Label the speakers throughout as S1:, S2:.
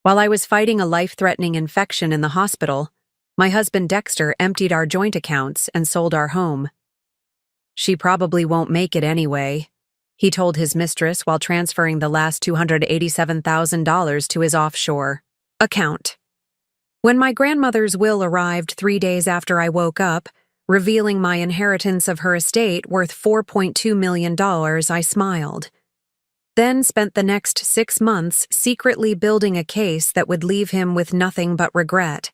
S1: While I was fighting a life-threatening infection in the hospital, my husband Dexter emptied our joint accounts and sold our home. "She probably won't make it anyway," he told his mistress while transferring the last $287,000 to his offshore account. When my grandmother's will arrived 3 days after I woke up, revealing my inheritance of her estate worth $4.2 million, I smiled. Then spent the next 6 months secretly building a case that would leave him with nothing but regret.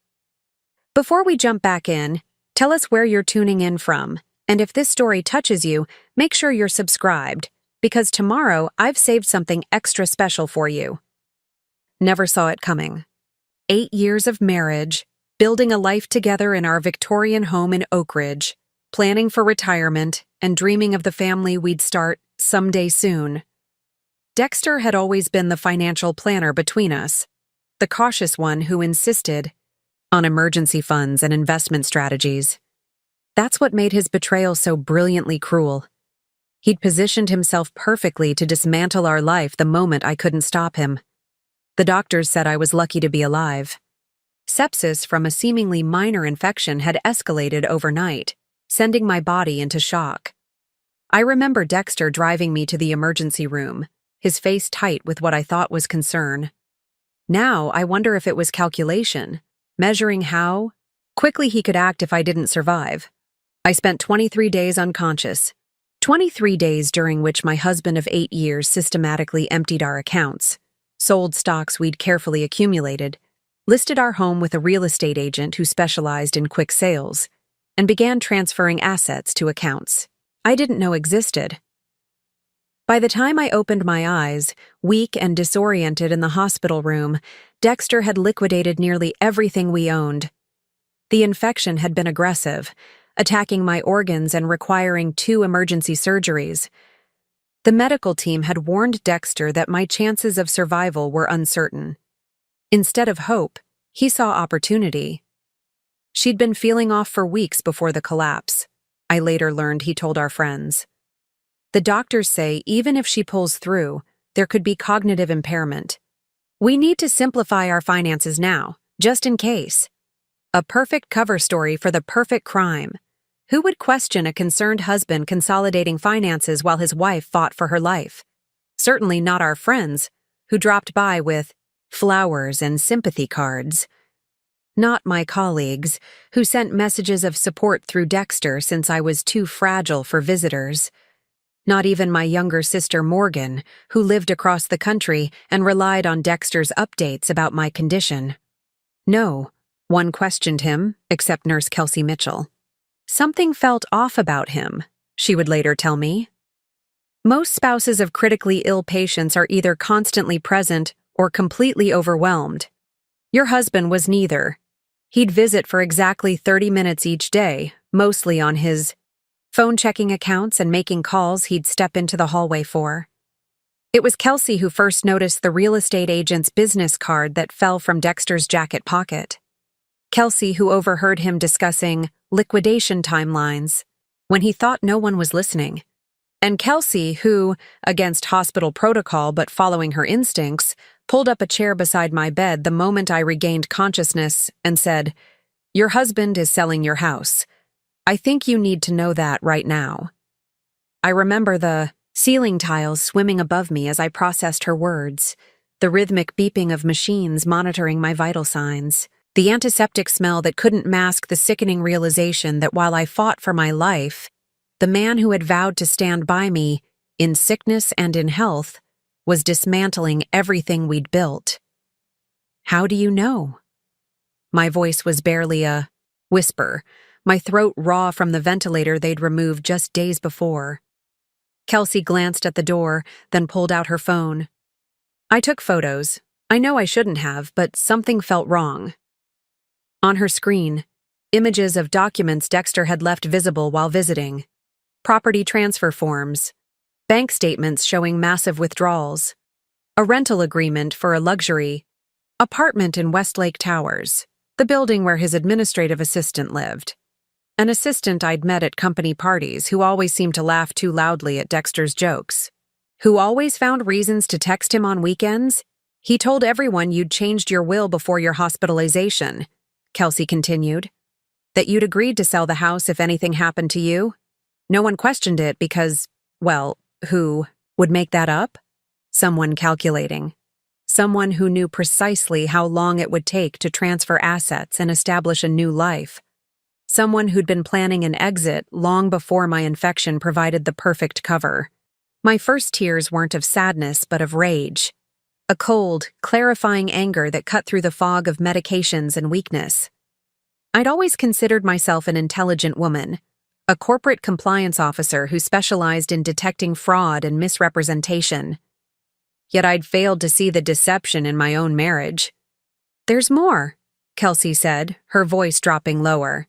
S1: Before we jump back in, tell us where you're tuning in from, and if this story touches you, make sure you're subscribed, because tomorrow I've saved something extra special for you. Never saw it coming. 8 years of marriage, building a life together in our Victorian home in Oak Ridge, planning for retirement, and dreaming of the family we'd start someday soon. Dexter had always been the financial planner between us, the cautious one who insisted on emergency funds and investment strategies. That's what made his betrayal so brilliantly cruel. He'd positioned himself perfectly to dismantle our life the moment I couldn't stop him. The doctors said I was lucky to be alive. Sepsis from a seemingly minor infection had escalated overnight, sending my body into shock. I remember Dexter driving me to the emergency room, his face tight with what I thought was concern. Now I wonder if it was calculation, measuring how quickly he could act if I didn't survive. I spent 23 days unconscious, 23 days during which my husband of 8 years systematically emptied our accounts, sold stocks we'd carefully accumulated, listed our home with a real estate agent who specialized in quick sales, and began transferring assets to accounts I didn't know existed. By the time I opened my eyes, weak and disoriented in the hospital room, Dexter had liquidated nearly everything we owned. The infection had been aggressive, attacking my organs and requiring 2 emergency surgeries. The medical team had warned Dexter that my chances of survival were uncertain. Instead of hope, he saw opportunity. She'd been feeling off for weeks before the collapse, I later learned he told our friends. The doctors say even if she pulls through, there could be cognitive impairment. "We need to simplify our finances now, just in case." A perfect cover story for the perfect crime. Who would question a concerned husband consolidating finances while his wife fought for her life? Certainly not our friends, who dropped by with flowers and sympathy cards. Not my colleagues, who sent messages of support through Dexter since I was too fragile for visitors. Not even my younger sister Morgan, who lived across the country and relied on Dexter's updates about my condition. No one questioned him, except Nurse Kelsey Mitchell. Something felt off about him, she would later tell me. Most spouses of critically ill patients are either constantly present or completely overwhelmed. Your husband was neither. He'd visit for exactly 30 minutes each day, mostly on his phone checking accounts and making calls he'd step into the hallway for. It was Kelsey who first noticed the real estate agent's business card that fell from Dexter's jacket pocket. Kelsey who overheard him discussing liquidation timelines when he thought no one was listening. And Kelsey who, against hospital protocol but following her instincts, pulled up a chair beside my bed the moment I regained consciousness and said, "Your husband is selling your house. I think you need to know that right now." I remember the ceiling tiles swimming above me as I processed her words, the rhythmic beeping of machines monitoring my vital signs, the antiseptic smell that couldn't mask the sickening realization that while I fought for my life, the man who had vowed to stand by me, in sickness and in health, was dismantling everything we'd built. "How do you know?" My voice was barely a whisper, my throat raw from the ventilator they'd removed just days before. Kelsey glanced at the door, then pulled out her phone. "I took photos. I know I shouldn't have, but something felt wrong." On her screen, images of documents Dexter had left visible while visiting. Property transfer forms, bank statements showing massive withdrawals, a rental agreement for a luxury apartment in Westlake Towers, the building where his administrative assistant lived. An assistant I'd met at company parties who always seemed to laugh too loudly at Dexter's jokes, who always found reasons to text him on weekends, He told everyone you'd changed your will before your hospitalization, Kelsey continued. That you'd agreed to sell the house if anything happened to you. No one questioned it because, well, who would make that up? Someone calculating. Someone who knew precisely how long it would take to transfer assets and establish a new life. Someone who'd been planning an exit long before my infection provided the perfect cover. My first tears weren't of sadness but of rage. A cold, clarifying anger that cut through the fog of medications and weakness. I'd always considered myself an intelligent woman, a corporate compliance officer who specialized in detecting fraud and misrepresentation. Yet I'd failed to see the deception in my own marriage. "There's more," Kelsey said, her voice dropping lower.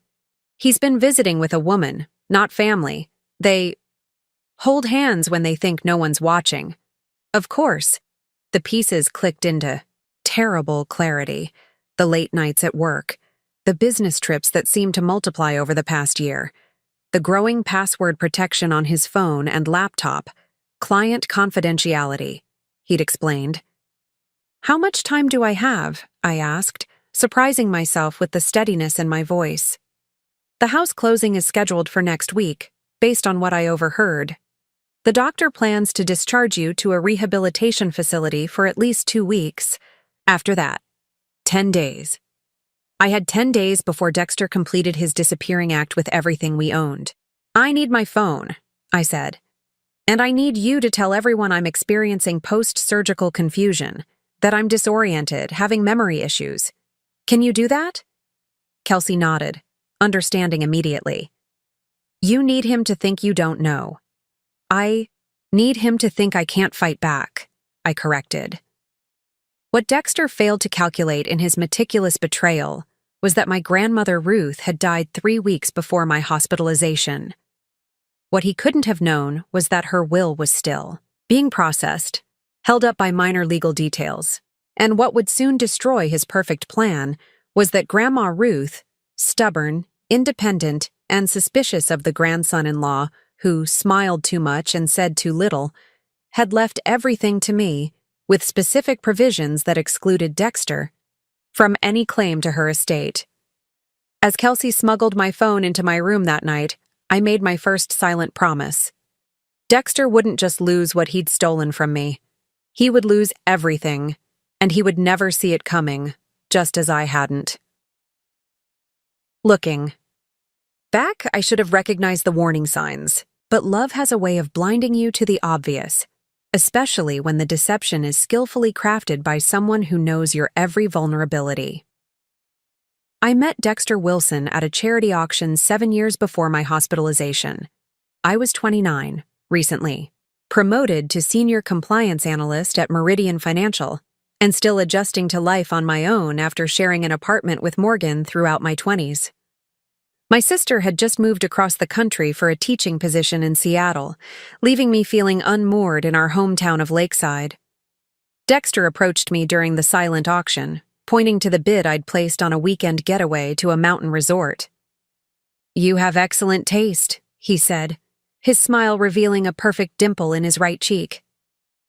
S1: "He's been visiting with a woman, not family. They hold hands when they think no one's watching." Of course. The pieces clicked into terrible clarity. The late nights at work, the business trips that seemed to multiply over the past year, the growing password protection on his phone and laptop, client confidentiality, he'd explained. "How much time do I have?" I asked, surprising myself with the steadiness in my voice. "The house closing is scheduled for next week, based on what I overheard. The doctor plans to discharge you to a rehabilitation facility for at least 2 weeks. After that, 10 days. I had 10 days before Dexter completed his disappearing act with everything we owned. "I need my phone," I said. "And I need you to tell everyone I'm experiencing post-surgical confusion, that I'm disoriented, having memory issues. Can you do that?" Kelsey nodded, understanding immediately. "You need him to think you don't know." "I need him to think I can't fight back," I corrected. What Dexter failed to calculate in his meticulous betrayal was that my grandmother Ruth had died 3 weeks before my hospitalization. What he couldn't have known was that her will was still being processed, held up by minor legal details, and what would soon destroy his perfect plan was that Grandma Ruth, stubborn, independent, and suspicious of the grandson-in-law who smiled too much and said too little, had left everything to me, with specific provisions that excluded Dexter from any claim to her estate. As Kelsey smuggled my phone into my room that night, I made my first silent promise. Dexter wouldn't just lose what he'd stolen from me. He would lose everything, and he would never see it coming, just as I hadn't. Looking back, I should have recognized the warning signs, but love has a way of blinding you to the obvious, especially when the deception is skillfully crafted by someone who knows your every vulnerability. I met Dexter Wilson at a charity auction 7 years before my hospitalization. I was 29, recently, promoted to senior compliance analyst at Meridian Financial, and still adjusting to life on my own after sharing an apartment with Morgan throughout my 20s. My sister had just moved across the country for a teaching position in Seattle, leaving me feeling unmoored in our hometown of Lakeside. Dexter approached me during the silent auction, pointing to the bid I'd placed on a weekend getaway to a mountain resort. "You have excellent taste," he said, his smile revealing a perfect dimple in his right cheek.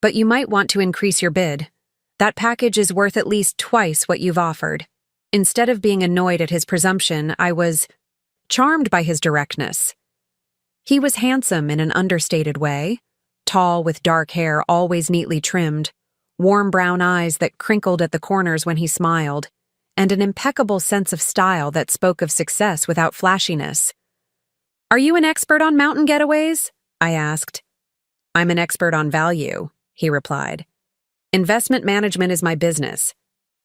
S1: "But you might want to increase your bid. That package is worth at least twice what you've offered." Instead of being annoyed at his presumption, I was charmed by his directness. He was handsome in an understated way, tall with dark hair always neatly trimmed, warm brown eyes that crinkled at the corners when he smiled, and an impeccable sense of style that spoke of success without flashiness. "Are you an expert on mountain getaways?" I asked. "I'm an expert on value," he replied. "Investment management is my business."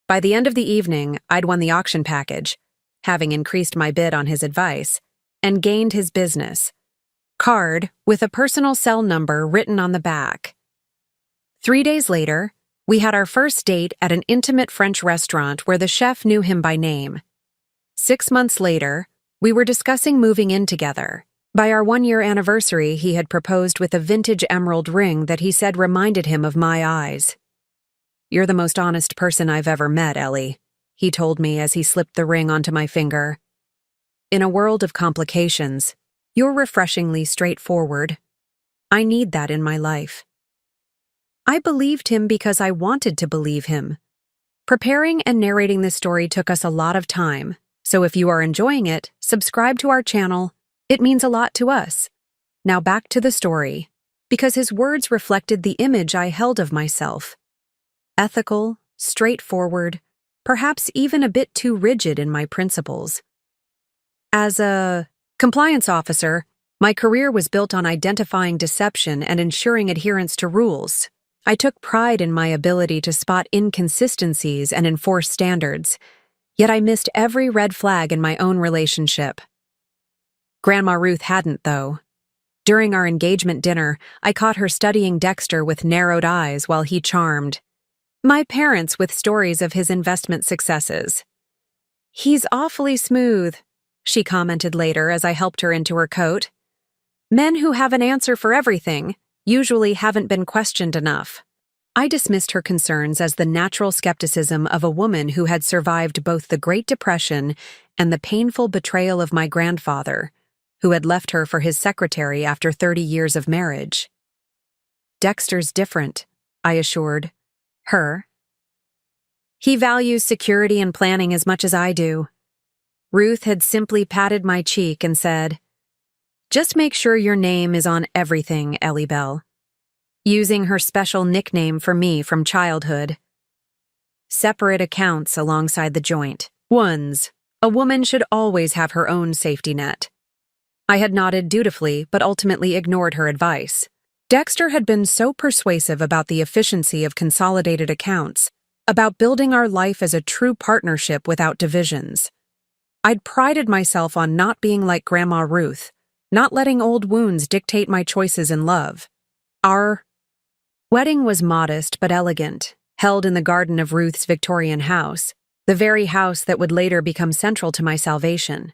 S1: By the end of the evening, I'd won the auction package, having increased my bid on his advice, and gained his business card with a personal cell number written on the back. 3 days later, we had our first date at an intimate French restaurant where the chef knew him by name. 6 months later, we were discussing moving in together. By our 1-year anniversary, he had proposed with a vintage emerald ring that he said reminded him of my eyes. "You're the most honest person I've ever met, Ellie," he told me as he slipped the ring onto my finger. "In a world of complications, you're refreshingly straightforward. I need that in my life." I believed him because I wanted to believe him. Preparing and narrating this story took us a lot of time, so if you are enjoying it, subscribe to our channel. It means a lot to us. Now back to the story, because his words reflected the image I held of myself. Ethical, straightforward, perhaps even a bit too rigid in my principles. As a compliance officer, my career was built on identifying deception and ensuring adherence to rules. I took pride in my ability to spot inconsistencies and enforce standards, yet I missed every red flag in my own relationship. Grandma Ruth hadn't, though. During our engagement dinner, I caught her studying Dexter with narrowed eyes while he charmed my parents with stories of his investment successes. "He's awfully smooth," she commented later as I helped her into her coat. "Men who have an answer for everything usually haven't been questioned enough." I dismissed her concerns as the natural skepticism of a woman who had survived both the Great Depression and the painful betrayal of my grandfather, who had left her for his secretary after 30 years of marriage. "Dexter's different," I assured her. "He values security and planning as much as I do." Ruth had simply patted my cheek and said, "Just make sure your name is on everything, Ellie Bell," using her special nickname for me from childhood. Separate accounts alongside the joint ones. A woman should always have her own safety net. I had nodded dutifully, but ultimately ignored her advice. Dexter had been so persuasive about the efficiency of consolidated accounts, about building our life as a true partnership without divisions. I'd prided myself on not being like Grandma Ruth, not letting old wounds dictate my choices in love. Our wedding was modest but elegant, held in the garden of Ruth's Victorian house, the very house that would later become central to my salvation.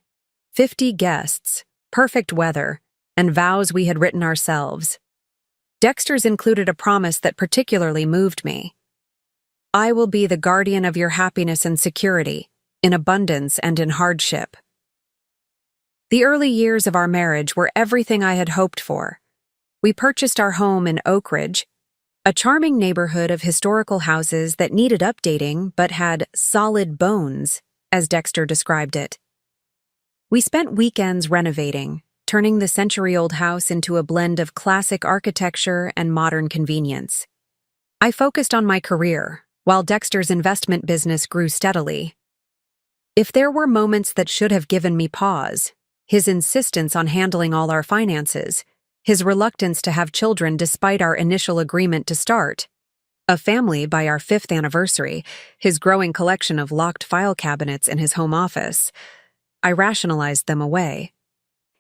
S1: 50 guests, perfect weather, and vows we had written ourselves. Dexter's included a promise that particularly moved me. "I will be the guardian of your happiness and security, in abundance and in hardship." The early years of our marriage were everything I had hoped for. We purchased our home in Oak Ridge, a charming neighborhood of historical houses that needed updating but had solid bones, as Dexter described it. We spent weekends renovating, turning the century-old house into a blend of classic architecture and modern convenience. I focused on my career, while Dexter's investment business grew steadily. If there were moments that should have given me pause, his insistence on handling all our finances, his reluctance to have children despite our initial agreement to start a family by our 5th anniversary, his growing collection of locked file cabinets in his home office, I rationalized them away.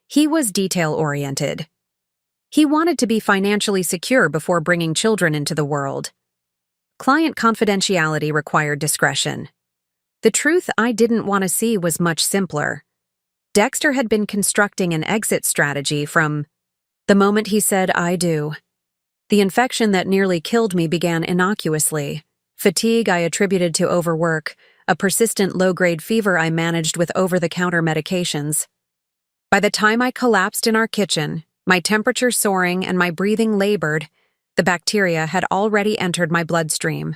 S1: He was detail-oriented. He wanted to be financially secure before bringing children into the world. Client confidentiality required discretion. The truth I didn't want to see was much simpler. Dexter had been constructing an exit strategy from the moment he said, "I do." The infection that nearly killed me began innocuously. Fatigue I attributed to overwork, a persistent low-grade fever I managed with over-the-counter medications. By the time I collapsed in our kitchen, my temperature soaring and my breathing labored, the bacteria had already entered my bloodstream.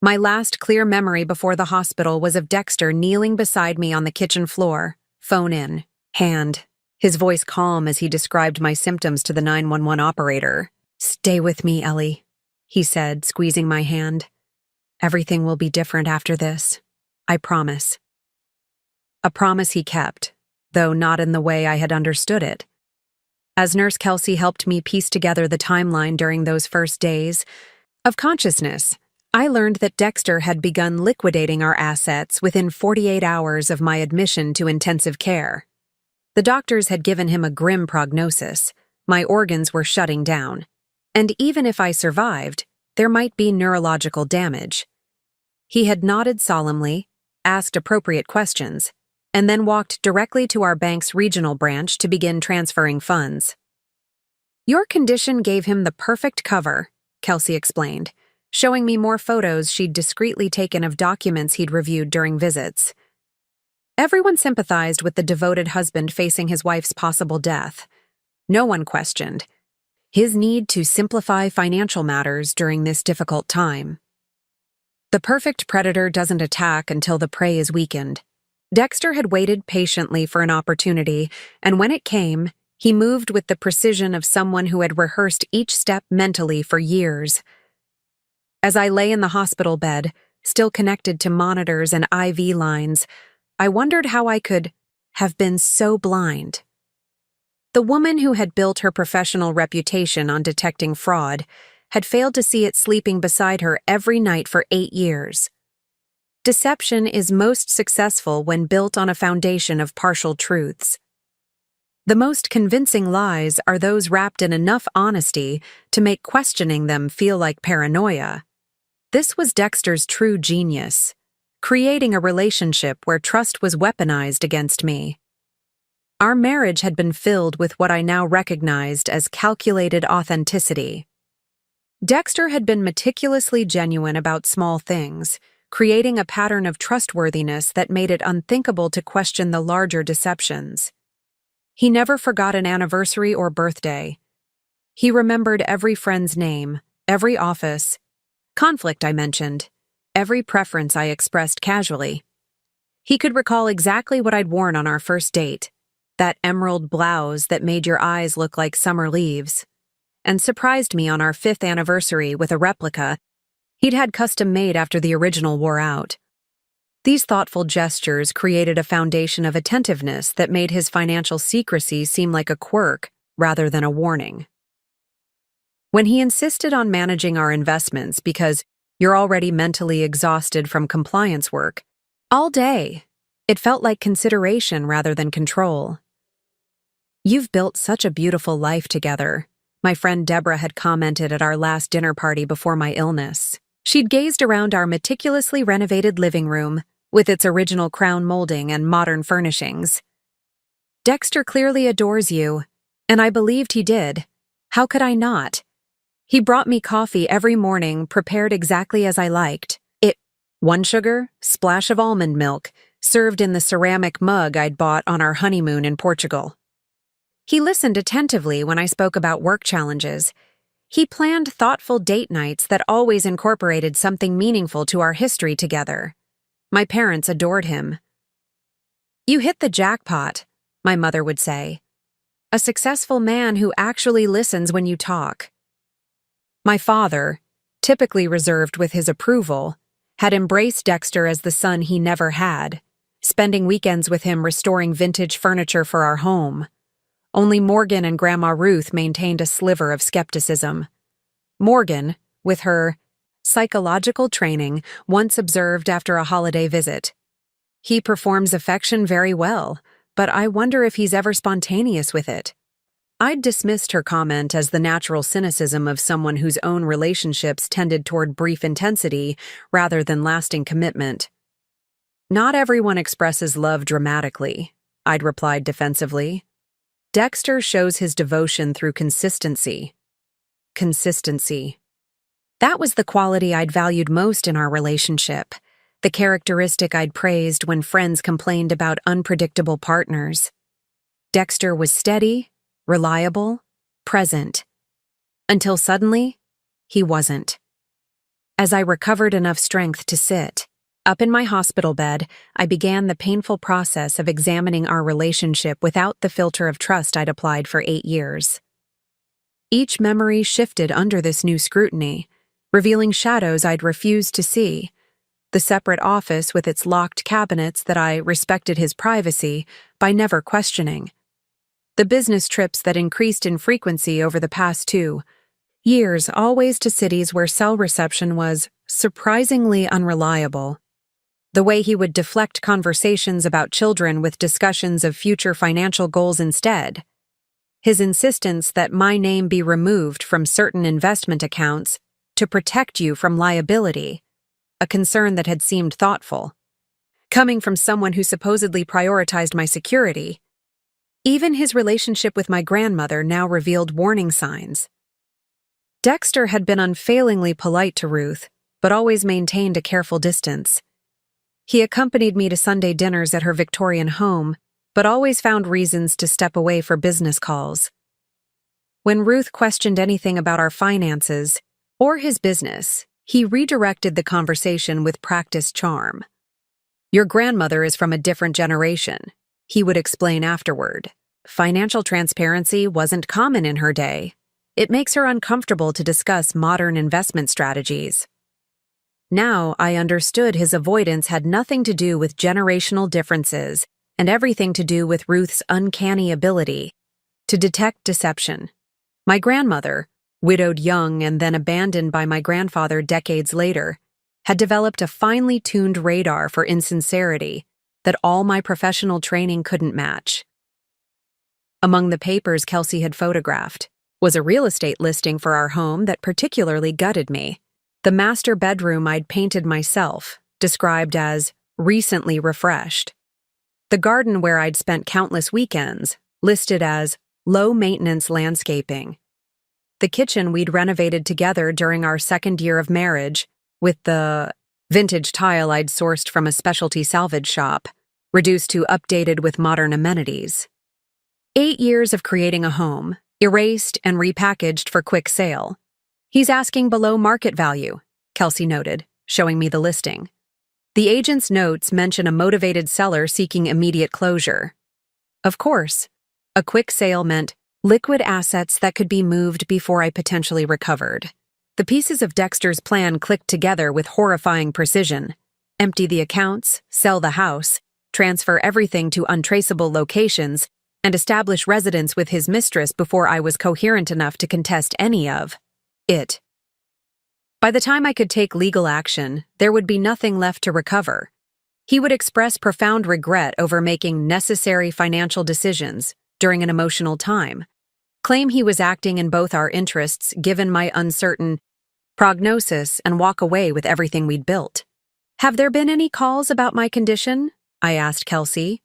S1: My last clear memory before the hospital was of Dexter kneeling beside me on the kitchen floor, phone in hand, his voice calm as he described my symptoms to the 911 operator. "Stay with me, Ellie," he said, squeezing my hand. "Everything will be different after this. I promise." A promise he kept, though not in the way I had understood it. As Nurse Kelsey helped me piece together the timeline during those first days of consciousness, I learned that Dexter had begun liquidating our assets within 48 hours of my admission to intensive care. The doctors had given him a grim prognosis. My organs were shutting down. And even if I survived, there might be neurological damage. He had nodded solemnly, asked appropriate questions, and then walked directly to our bank's regional branch to begin transferring funds. "Your condition gave him the perfect cover," Kelsey explained, showing me more photos she'd discreetly taken of documents he'd reviewed during visits. Everyone sympathized with the devoted husband facing his wife's possible death. No one questioned, his need to simplify financial matters during this difficult time. The perfect predator doesn't attack until the prey is weakened. Dexter had waited patiently for an opportunity, and when it came, he moved with the precision of someone who had rehearsed each step mentally for years. As I lay in the hospital bed, still connected to monitors and IV lines, I wondered how I could have been so blind. The woman who had built her professional reputation on detecting fraud had failed to see it sleeping beside her every night for 8 years. Deception is most successful when built on a foundation of partial truths. The most convincing lies are those wrapped in enough honesty to make questioning them feel like paranoia. This was Dexter's true genius, creating a relationship where trust was weaponized against me. Our marriage had been filled with what I now recognized as calculated authenticity. Dexter had been meticulously genuine about small things, creating a pattern of trustworthiness that made it unthinkable to question the larger deceptions. He never forgot an anniversary or birthday. He remembered every friend's name, every office, conflict I mentioned, every preference I expressed casually. He could recall exactly what I'd worn on our first date, that emerald blouse that made your eyes look like summer leaves, and surprised me on our 5th anniversary with a replica he'd had custom made after the original wore out. These thoughtful gestures created a foundation of attentiveness that made his financial secrecy seem like a quirk rather than a warning. When he insisted on managing our investments because you're already mentally exhausted from compliance work, all day, it felt like consideration rather than control. "You've built such a beautiful life together," my friend Deborah had commented at our last dinner party before my illness. She'd gazed around our meticulously renovated living room, with its original crown molding and modern furnishings. "Dexter clearly adores you," and I believed he did. How could I not? He brought me coffee every morning, prepared exactly as I liked. 1 sugar, splash of almond milk, served in the ceramic mug I'd bought on our honeymoon in Portugal. He listened attentively when I spoke about work challenges. He planned thoughtful date nights that always incorporated something meaningful to our history together. My parents adored him. "You hit the jackpot," my mother would say. "A successful man who actually listens when you talk." My father, typically reserved with his approval, had embraced Dexter as the son he never had, spending weekends with him restoring vintage furniture for our home. Only Morgan and Grandma Ruth maintained a sliver of skepticism. Morgan, with her psychological training, once observed after a holiday visit, "He performs affection very well, but I wonder if he's ever spontaneous with it." I'd dismissed her comment as the natural cynicism of someone whose own relationships tended toward brief intensity rather than lasting commitment. "Not everyone expresses love dramatically," I'd replied defensively. "Dexter shows his devotion through consistency." Consistency. That was the quality I'd valued most in our relationship, the characteristic I'd praised when friends complained about unpredictable partners. Dexter was steady, reliable, present. Until suddenly, he wasn't. As I recovered enough strength to sit, up in my hospital bed, I began the painful process of examining our relationship without the filter of trust I'd applied for 8 years. Each memory shifted under this new scrutiny, revealing shadows I'd refused to see. The separate office with its locked cabinets that I respected his privacy by never questioning. The business trips that increased in frequency over the past 2 years, always to cities where cell reception was surprisingly unreliable. The way he would deflect conversations about children with discussions of future financial goals instead. His insistence that my name be removed from certain investment accounts to protect you from liability, a concern that had seemed thoughtful. Coming from someone who supposedly prioritized my security, even his relationship with my grandmother now revealed warning signs. Dexter had been unfailingly polite to Ruth, but always maintained a careful distance. He accompanied me to Sunday dinners at her Victorian home, but always found reasons to step away for business calls. When Ruth questioned anything about our finances or his business, he redirected the conversation with practiced charm. "Your grandmother is from a different generation," he would explain afterward. "Financial transparency wasn't common in her day. It makes her uncomfortable to discuss modern investment strategies." Now I understood his avoidance had nothing to do with generational differences and everything to do with Ruth's uncanny ability to detect deception. My grandmother, widowed young and then abandoned by my grandfather decades later, had developed a finely tuned radar for insincerity that all my professional training couldn't match. Among the papers Kelsey had photographed was a real estate listing for our home that particularly gutted me. The master bedroom I'd painted myself, described as recently refreshed. The garden where I'd spent countless weekends, listed as low-maintenance landscaping. The kitchen we'd renovated together during our second year of marriage, with the vintage tile I'd sourced from a specialty salvage shop, reduced to updated with modern amenities. 8 years of creating a home, erased and repackaged for quick sale. "He's asking below market value," Kelsey noted, showing me the listing. The agent's notes mention a motivated seller seeking immediate closure. Of course, a quick sale meant liquid assets that could be moved before I potentially recovered. The pieces of Dexter's plan clicked together with horrifying precision. Empty the accounts, sell the house, transfer everything to untraceable locations, and establish residence with his mistress before I was coherent enough to contest any of it. By the time I could take legal action, there would be nothing left to recover. He would express profound regret over making necessary financial decisions during an emotional time, claim he was acting in both our interests given my uncertain prognosis, and walk away with everything we'd built. "Have there been any calls about my condition?" I asked Kelsey.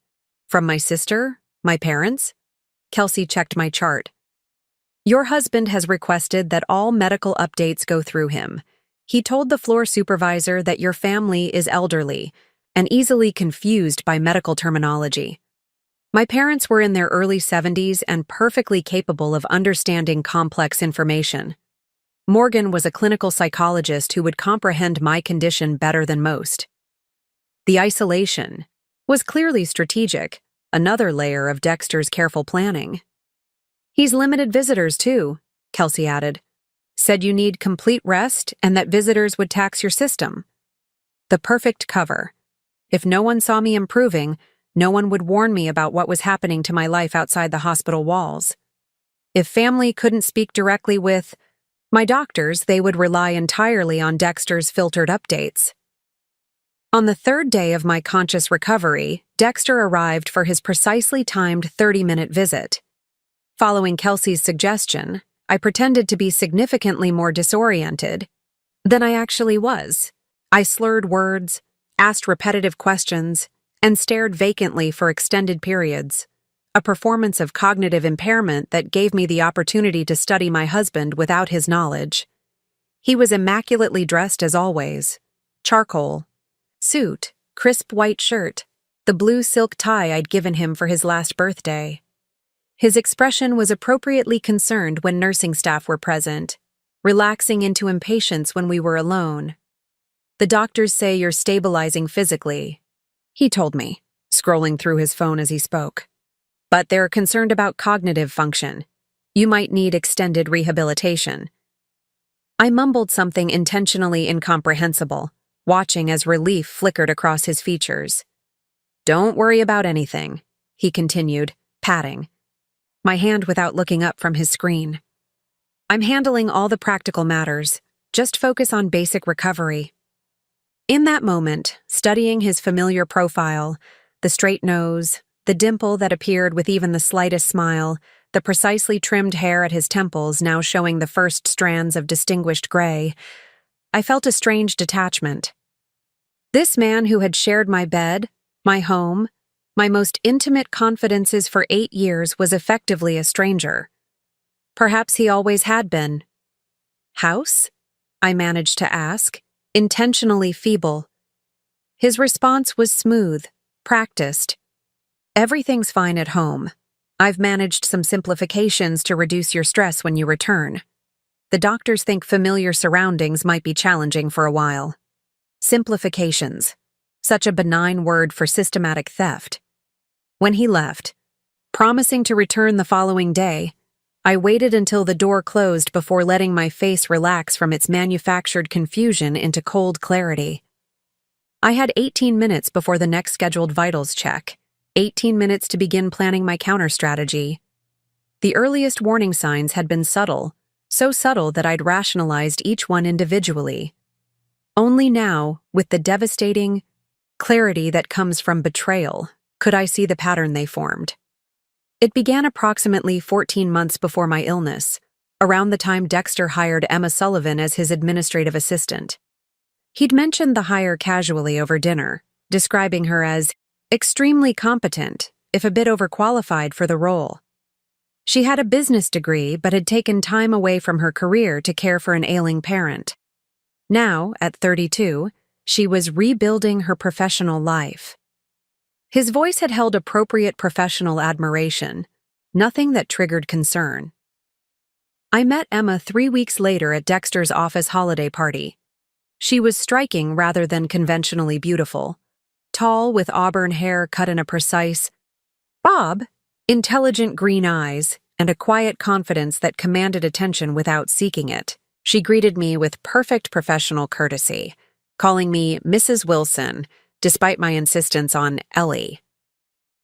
S1: "From my sister? My parents?" Kelsey checked my chart. "Your husband has requested that all medical updates go through him. He told the floor supervisor that your family is elderly and easily confused by medical terminology. My parents were in their early 70s and perfectly capable of understanding complex information. Morgan was a clinical psychologist who would comprehend my condition better than most. The isolation was clearly strategic, another layer of Dexter's careful planning. He's limited visitors, too," Kelsey added. "Said you need complete rest and that visitors would tax your system." The perfect cover. If no one saw me improving, no one would warn me about what was happening to my life outside the hospital walls. If family couldn't speak directly with my doctors, they would rely entirely on Dexter's filtered updates. On the third day of my conscious recovery, Dexter arrived for his precisely timed 30-minute visit. Following Kelsey's suggestion, I pretended to be significantly more disoriented than I actually was. I slurred words, asked repetitive questions, and stared vacantly for extended periods, a performance of cognitive impairment that gave me the opportunity to study my husband without his knowledge. He was immaculately dressed as always. Charcoal. Suit, crisp white shirt, the blue silk tie I'd given him for his last birthday. His expression was appropriately concerned when nursing staff were present, relaxing into impatience when we were alone. "The doctors say you're stabilizing physically," he told me, scrolling through his phone as he spoke. "But they're concerned about cognitive function. You might need extended rehabilitation." I mumbled something intentionally incomprehensible, watching as relief flickered across his features. "Don't worry about anything," he continued, patting my hand without looking up from his screen. "I'm handling all the practical matters. Just focus on basic recovery." In that moment, studying his familiar profile, the straight nose, the dimple that appeared with even the slightest smile, the precisely trimmed hair at his temples now showing the first strands of distinguished gray, I felt a strange detachment. This man who had shared my bed, my home, my most intimate confidences for 8 years was effectively a stranger. Perhaps he always had been. "House?" I managed to ask, intentionally feeble. His response was smooth, practiced. "Everything's fine at home. I've managed some simplifications to reduce your stress when you return. The doctors think familiar surroundings might be challenging for a while. Simplifications. Such a benign word for systematic theft. When he left, promising to return the following day, I waited until the door closed before letting my face relax from its manufactured confusion into cold clarity. I had 18 minutes before the next scheduled vitals check, 18 minutes to begin planning my counter strategy. The earliest warning signs had been subtle, so subtle that I'd rationalized each one individually. Only now, with the devastating clarity that comes from betrayal, could I see the pattern they formed. It began approximately 14 months before my illness, around the time Dexter hired Emma Sullivan as his administrative assistant. He'd mentioned the hire casually over dinner, describing her as extremely competent, if a bit overqualified for the role. She had a business degree but had taken time away from her career to care for an ailing parent. Now, at 32, she was rebuilding her professional life. His voice had held appropriate professional admiration, nothing that triggered concern. I met Emma 3 weeks later at Dexter's office holiday party. She was striking rather than conventionally beautiful, tall with auburn hair cut in a precise bob, intelligent green eyes, and a quiet confidence that commanded attention without seeking it. She greeted me with perfect professional courtesy, calling me Mrs. Wilson, despite my insistence on Ellie.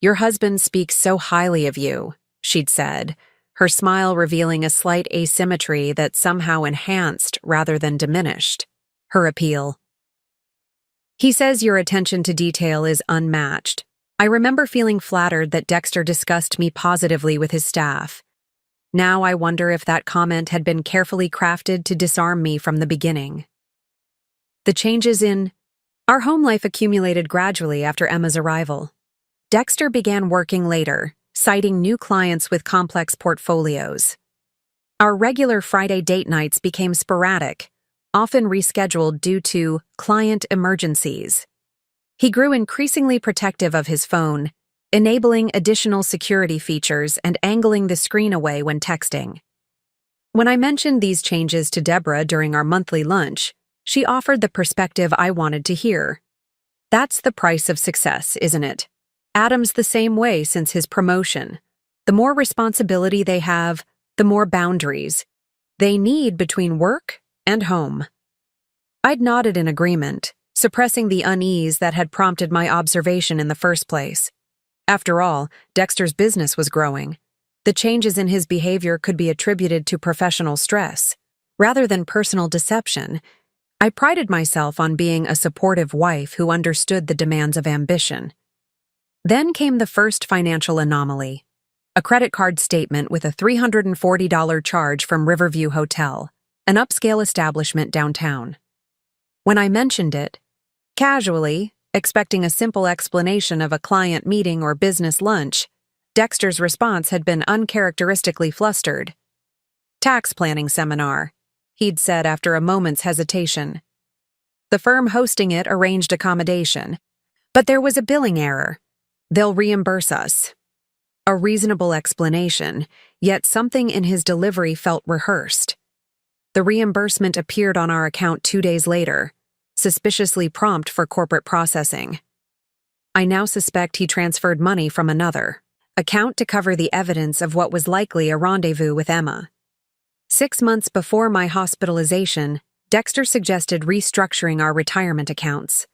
S1: "Your husband speaks so highly of you," she'd said, her smile revealing a slight asymmetry that somehow enhanced rather than diminished her appeal. "He says your attention to detail is unmatched." I remember feeling flattered that Dexter discussed me positively with his staff. Now I wonder if that comment had been carefully crafted to disarm me from the beginning. The changes in our home life accumulated gradually after Emma's arrival. Dexter began working later, citing new clients with complex portfolios. Our regular Friday date nights became sporadic, often rescheduled due to client emergencies. He grew increasingly protective of his phone, enabling additional security features and angling the screen away when texting. When I mentioned these changes to Deborah during our monthly lunch, she offered the perspective I wanted to hear. "That's the price of success, isn't it? Adam's the same way since his promotion. The more responsibility they have, the more boundaries they need between work and home." I'd nodded in agreement, suppressing the unease that had prompted my observation in the first place. After all, Dexter's business was growing. The changes in his behavior could be attributed to professional stress, rather than personal deception. I prided myself on being a supportive wife who understood the demands of ambition. Then came the first financial anomaly, a credit card statement with a $340 charge from Riverview Hotel, an upscale establishment downtown. When I mentioned it, casually, expecting a simple explanation of a client meeting or business lunch, Dexter's response had been uncharacteristically flustered. "Tax planning seminar," he'd said after a moment's hesitation. "The firm hosting it arranged accommodation, but there was a billing error. They'll reimburse us." A reasonable explanation, yet something in his delivery felt rehearsed. The reimbursement appeared on our account 2 days later, suspiciously prompt for corporate processing. I now suspect he transferred money from another account to cover the evidence of what was likely a rendezvous with Emma. 6 months before my hospitalization, Dexter suggested restructuring our retirement accounts.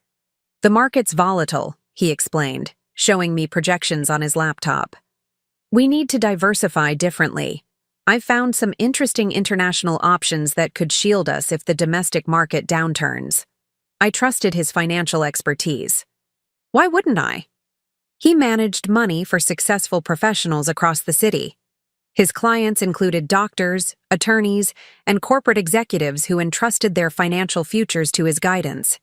S1: "The market's volatile," he explained, showing me projections on his laptop. "We need to diversify differently. I've found some interesting international options that could shield us if the domestic market downturns." I trusted his financial expertise. Why wouldn't I? He managed money for successful professionals across the city. His clients included doctors, attorneys, and corporate executives who entrusted their financial futures to his guidance.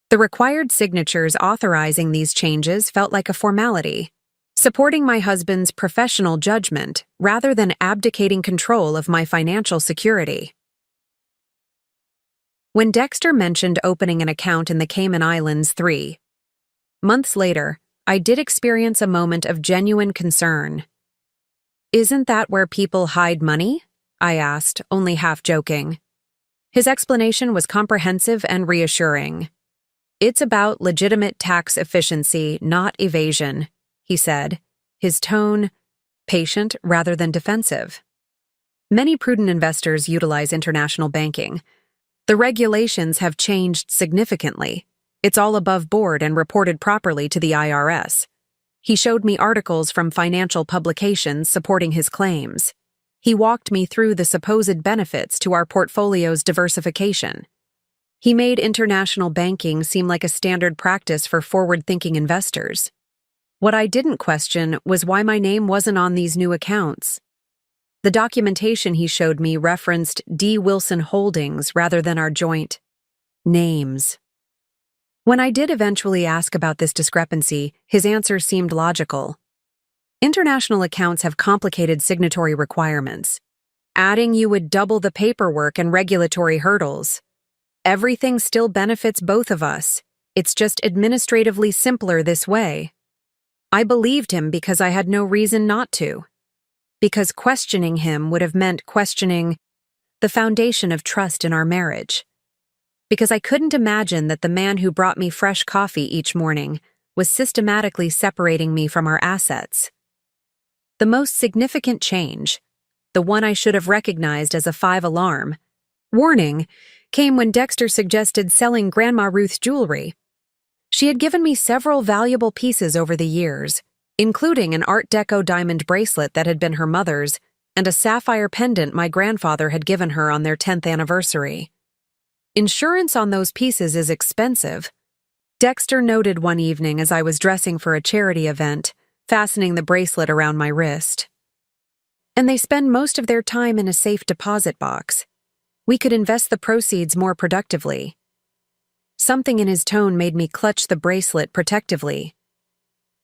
S1: The required signatures authorizing these changes felt like a formality, supporting my husband's professional judgment rather than abdicating control of my financial security. When Dexter mentioned opening an account in the Cayman Islands 3 months later, I did experience a moment of genuine concern. "Isn't that where people hide money?" I asked, only half joking. His explanation was comprehensive and reassuring. "It's about legitimate tax efficiency, not evasion," he said, his tone patient rather than defensive. Many prudent investors utilize international banking. The regulations have changed significantly. It's all above board and reported properly to the IRS. He showed me articles from financial publications supporting his claims. He walked me through the supposed benefits to our portfolio's diversification. He made international banking seem like a standard practice for forward-thinking investors. What I didn't question was why my name wasn't on these new accounts. The documentation he showed me referenced D. Wilson Holdings rather than our joint names. When I did eventually ask about this discrepancy, his answer seemed logical. International accounts have complicated signatory requirements. Adding you would double the paperwork and regulatory hurdles. Everything still benefits both of us. It's just administratively simpler this way. I believed him because I had no reason not to. Because questioning him would have meant questioning the foundation of trust in our marriage. Because I couldn't imagine that the man who brought me fresh coffee each morning was systematically separating me from our assets. The most significant change, the one I should have recognized as a 5-alarm warning, came when Dexter suggested selling Grandma Ruth's jewelry. She had given me several valuable pieces over the years, including an Art Deco diamond bracelet that had been her mother's and a sapphire pendant my grandfather had given her on their 10th anniversary. Insurance on those pieces is expensive, Dexter noted one evening as I was dressing for a charity event, fastening the bracelet around my wrist. And they spend most of their time in a safe deposit box. We could invest the proceeds more productively. Something in his tone made me clutch the bracelet protectively.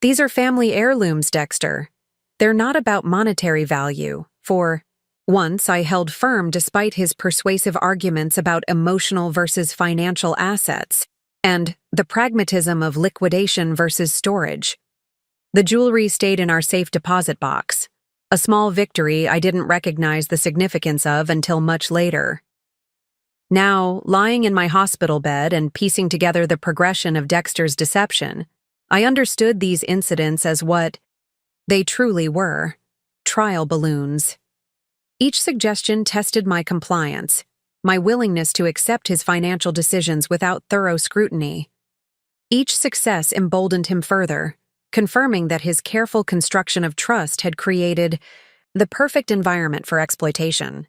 S1: These are family heirlooms, Dexter. They're not about monetary value. For once, I held firm despite his persuasive arguments about emotional versus financial assets and the pragmatism of liquidation versus storage. The jewelry stayed in our safe deposit box, a small victory I didn't recognize the significance of until much later. Now, lying in my hospital bed and piecing together the progression of Dexter's deception, I understood these incidents as what they truly were: trial balloons. Each suggestion tested my compliance, my willingness to accept his financial decisions without thorough scrutiny. Each success emboldened him further, confirming that his careful construction of trust had created the perfect environment for exploitation.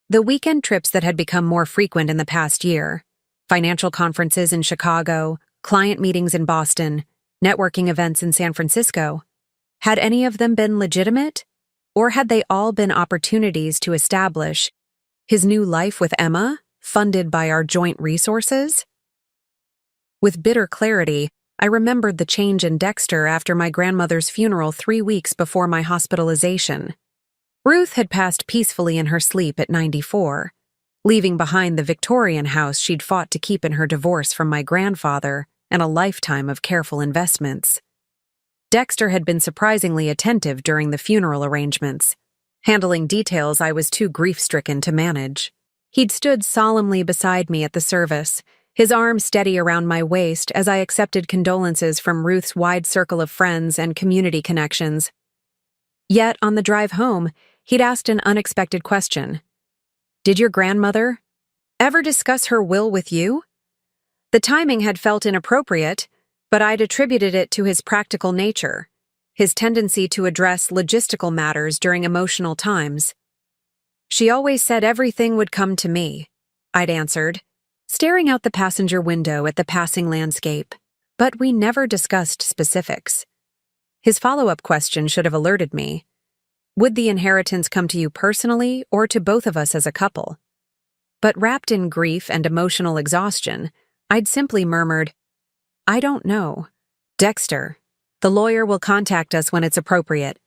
S1: The weekend trips that had become more frequent in the past year, financial conferences in Chicago, client meetings in Boston, networking events in San Francisco, had any of them been legitimate? Or had they all been opportunities to establish his new life with Emma, funded by our joint resources? With bitter clarity, I remembered the change in Dexter after my grandmother's funeral 3 weeks before my hospitalization. Ruth had passed peacefully in her sleep at 94, leaving behind the Victorian house she'd fought to keep in her divorce from my grandfather and a lifetime of careful investments. Dexter had been surprisingly attentive during the funeral arrangements, handling details I was too grief-stricken to manage. He'd stood solemnly beside me at the service, his arm steady around my waist as I accepted condolences from Ruth's wide circle of friends and community connections. Yet, on the drive home, he'd asked an unexpected question. "Did your grandmother ever discuss her will with you?" The timing had felt inappropriate, but I'd attributed it to his practical nature, his tendency to address logistical matters during emotional times. "She always said everything would come to me," I'd answered, staring out the passenger window at the passing landscape. But we never discussed specifics. His follow-up question should have alerted me. Would the inheritance come to you personally or to both of us as a couple? But wrapped in grief and emotional exhaustion, I'd simply murmured, "I don't know. Dexter, the lawyer will contact us when it's appropriate."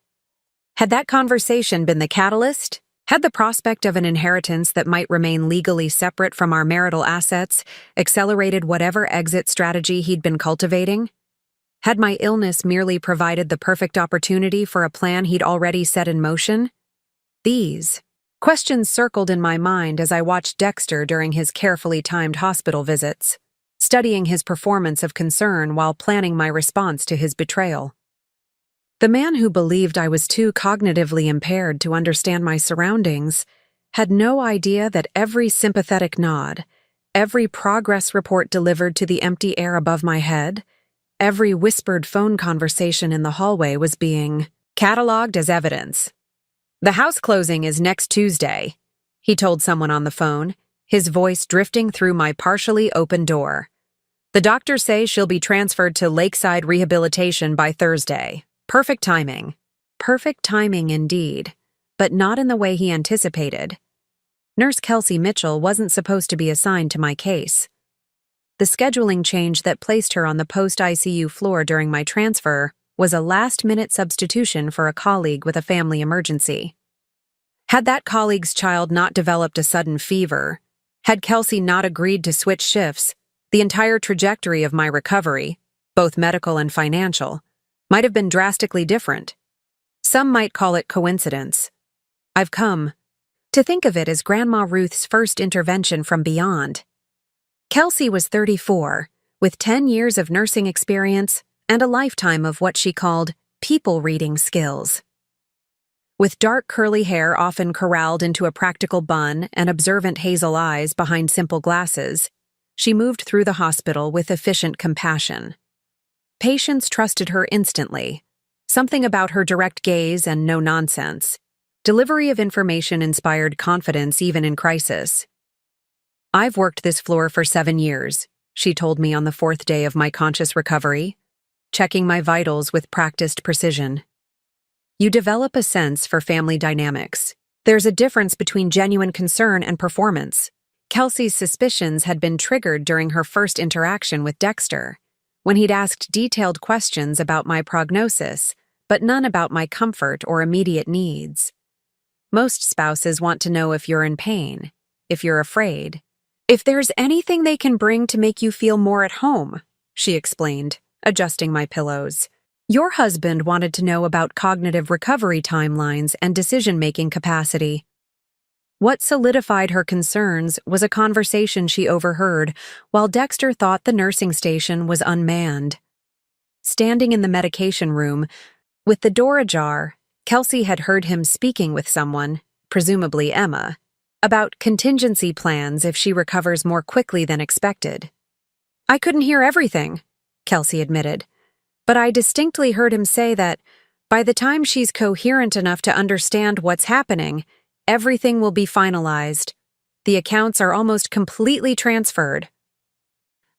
S1: Had that conversation been the catalyst? Had the prospect of an inheritance that might remain legally separate from our marital assets accelerated whatever exit strategy he'd been cultivating? Had my illness merely provided the perfect opportunity for a plan he'd already set in motion? These questions circled in my mind as I watched Dexter during his carefully timed hospital visits, studying his performance of concern while planning my response to his betrayal. The man who believed I was too cognitively impaired to understand my surroundings had no idea that every sympathetic nod, every progress report delivered to the empty air above my head, every whispered phone conversation in the hallway was being cataloged as evidence. "The house closing is next Tuesday," he told someone on the phone, his voice drifting through my partially open door. "The doctors say she'll be transferred to Lakeside Rehabilitation by Thursday. Perfect timing." Perfect timing indeed, but not in the way he anticipated. Nurse Kelsey Mitchell wasn't supposed to be assigned to my case. The scheduling change that placed her on the post-ICU floor during my transfer was a last-minute substitution for a colleague with a family emergency. Had that colleague's child not developed a sudden fever, had Kelsey not agreed to switch shifts, the entire trajectory of my recovery, both medical and financial, might have been drastically different. Some might call it coincidence. I've come to think of it as Grandma Ruth's first intervention from beyond. Kelsey was 34, with 10 years of nursing experience and a lifetime of what she called people-reading skills. With dark curly hair often corralled into a practical bun and observant hazel eyes behind simple glasses, she moved through the hospital with efficient compassion. Patients trusted her instantly. Something about her direct gaze and no-nonsense. Delivery of information inspired confidence even in crisis. "I've worked this floor for 7 years," she told me on the 4th day of my conscious recovery, checking my vitals with practiced precision. You develop a sense for family dynamics. There's a difference between genuine concern and performance. Kelsey's suspicions had been triggered during her first interaction with Dexter, when he'd asked detailed questions about my prognosis, but none about my comfort or immediate needs. Most spouses want to know if you're in pain, if you're afraid, if there's anything they can bring to make you feel more at home, she explained, adjusting my pillows. Your husband wanted to know about cognitive recovery timelines and decision-making capacity. What solidified her concerns was a conversation she overheard while Dexter thought the nursing station was unmanned. Standing in the medication room, with the door ajar, Kelsey had heard him speaking with someone, presumably Emma, about contingency plans if she recovers more quickly than expected. "I couldn't hear everything," Kelsey admitted, "but I distinctly heard him say that, by the time she's coherent enough to understand what's happening, everything will be finalized. The accounts are almost completely transferred."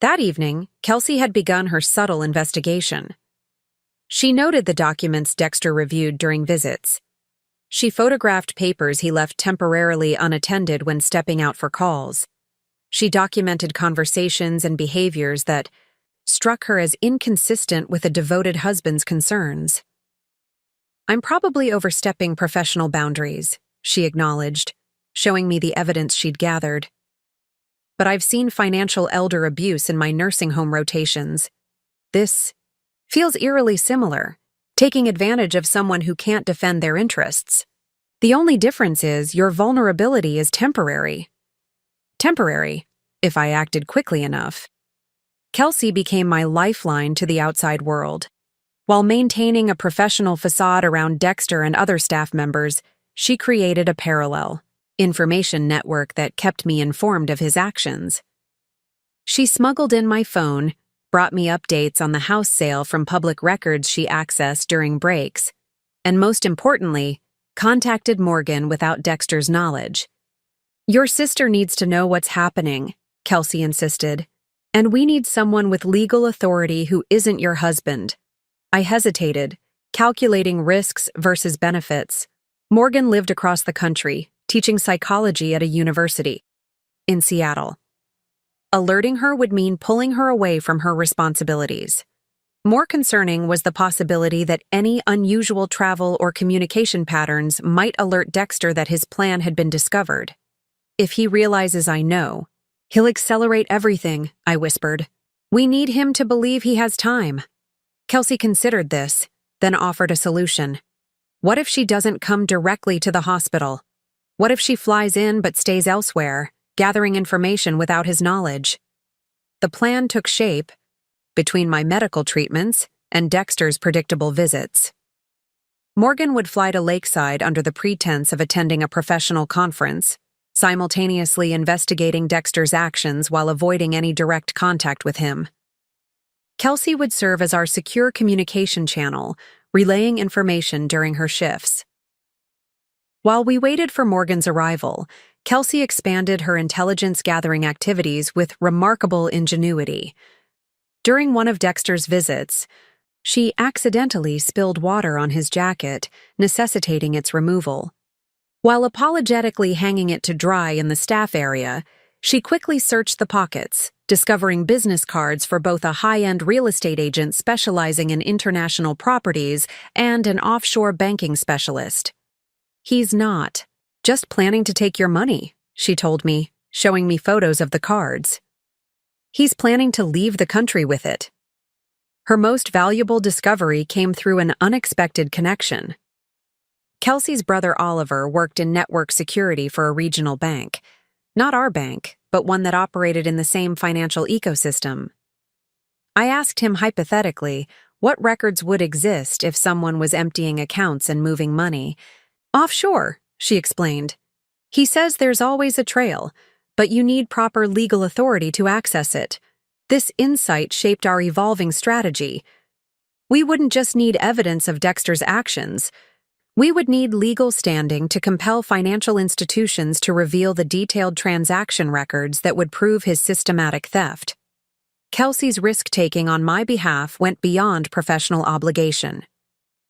S1: That evening, Kelsey had begun her subtle investigation. She noted the documents Dexter reviewed during visits. She photographed papers he left temporarily unattended when stepping out for calls. She documented conversations and behaviors that struck her as inconsistent with a devoted husband's concerns. "I'm probably overstepping professional boundaries," she acknowledged, showing me the evidence she'd gathered. "But I've seen financial elder abuse in my nursing home rotations. This feels eerily similar, taking advantage of someone who can't defend their interests. The only difference is your vulnerability is temporary. Temporary, if I acted quickly enough." Kelsey became my lifeline to the outside world. While maintaining a professional facade around Dexter and other staff members, she created a parallel information network that kept me informed of his actions. She smuggled in my phone, brought me updates on the house sale from public records she accessed during breaks, and most importantly, contacted Morgan without Dexter's knowledge. "Your sister needs to know what's happening," Kelsey insisted, "and we need someone with legal authority who isn't your husband." I hesitated, calculating risks versus benefits. Morgan lived across the country, teaching psychology at a university in Seattle. Alerting her would mean pulling her away from her responsibilities. More concerning was the possibility that any unusual travel or communication patterns might alert Dexter that his plan had been discovered. "If he realizes I know, he'll accelerate everything," I whispered. "We need him to believe he has time." Kelsey considered this, then offered a solution. What if she doesn't come directly to the hospital? What if she flies in but stays elsewhere, gathering information without his knowledge? The plan took shape between my medical treatments and Dexter's predictable visits. Morgan would fly to Lakeside under the pretense of attending a professional conference, simultaneously investigating Dexter's actions while avoiding any direct contact with him. Kelsey would serve as our secure communication channel, relaying information during her shifts. While we waited for Morgan's arrival, Kelsey expanded her intelligence-gathering activities with remarkable ingenuity. During one of Dexter's visits, she accidentally spilled water on his jacket, necessitating its removal. While apologetically hanging it to dry in the staff area, she quickly searched the pockets, discovering business cards for both a high-end real estate agent specializing in international properties and an offshore banking specialist. "He's not just planning to take your money," she told me, showing me photos of the cards. "He's planning to leave the country with it." Her most valuable discovery came through an unexpected connection. Kelsey's brother Oliver worked in network security for a regional bank. Not our bank, but one that operated in the same financial ecosystem. I asked him hypothetically what records would exist if someone was emptying accounts and moving money. "Offshore," she explained. "He says there's always a trail, but you need proper legal authority to access it." This insight shaped our evolving strategy. We wouldn't just need evidence of Dexter's actions. We would need legal standing to compel financial institutions to reveal the detailed transaction records that would prove his systematic theft. Kelsey's risk-taking on my behalf went beyond professional obligation.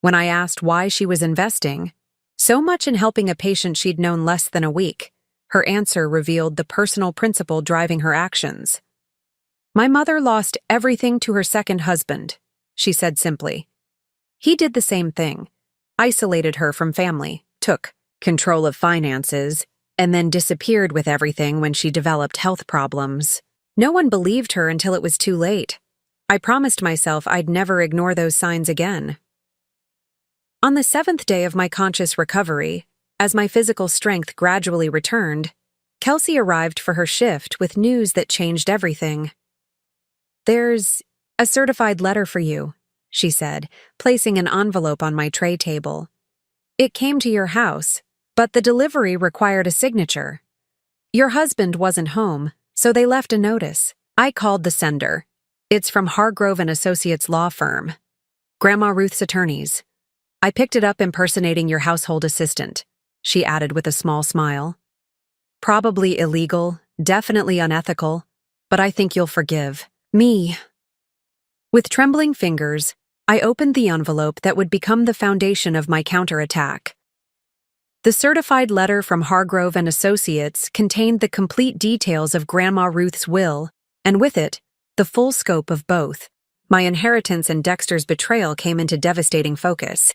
S1: When I asked why she was investing, so much in helping a patient she'd known less than a week, her answer revealed the personal principle driving her actions. "My mother lost everything to her second husband," she said simply. "He did the same thing. Isolated her from family, took control of finances, and then disappeared with everything when she developed health problems. No one believed her until it was too late. I promised myself I'd never ignore those signs again." On the 7th day of my conscious recovery, as my physical strength gradually returned, Kelsey arrived for her shift with news that changed everything. "There's a certified letter for you," she said, placing an envelope on my tray table. "It came to your house, but the delivery required a signature. Your husband wasn't home, so they left a notice. I called the sender. It's from Hargrove and Associates law firm, Grandma Ruth's attorneys. I picked it up impersonating your household assistant," she added with a small smile. "Probably illegal, definitely unethical, but I think you'll forgive me." With trembling fingers, I opened the envelope that would become the foundation of my counterattack. The certified letter from Hargrove and Associates contained the complete details of Grandma Ruth's will, and with it, the full scope of both. My inheritance and Dexter's betrayal came into devastating focus.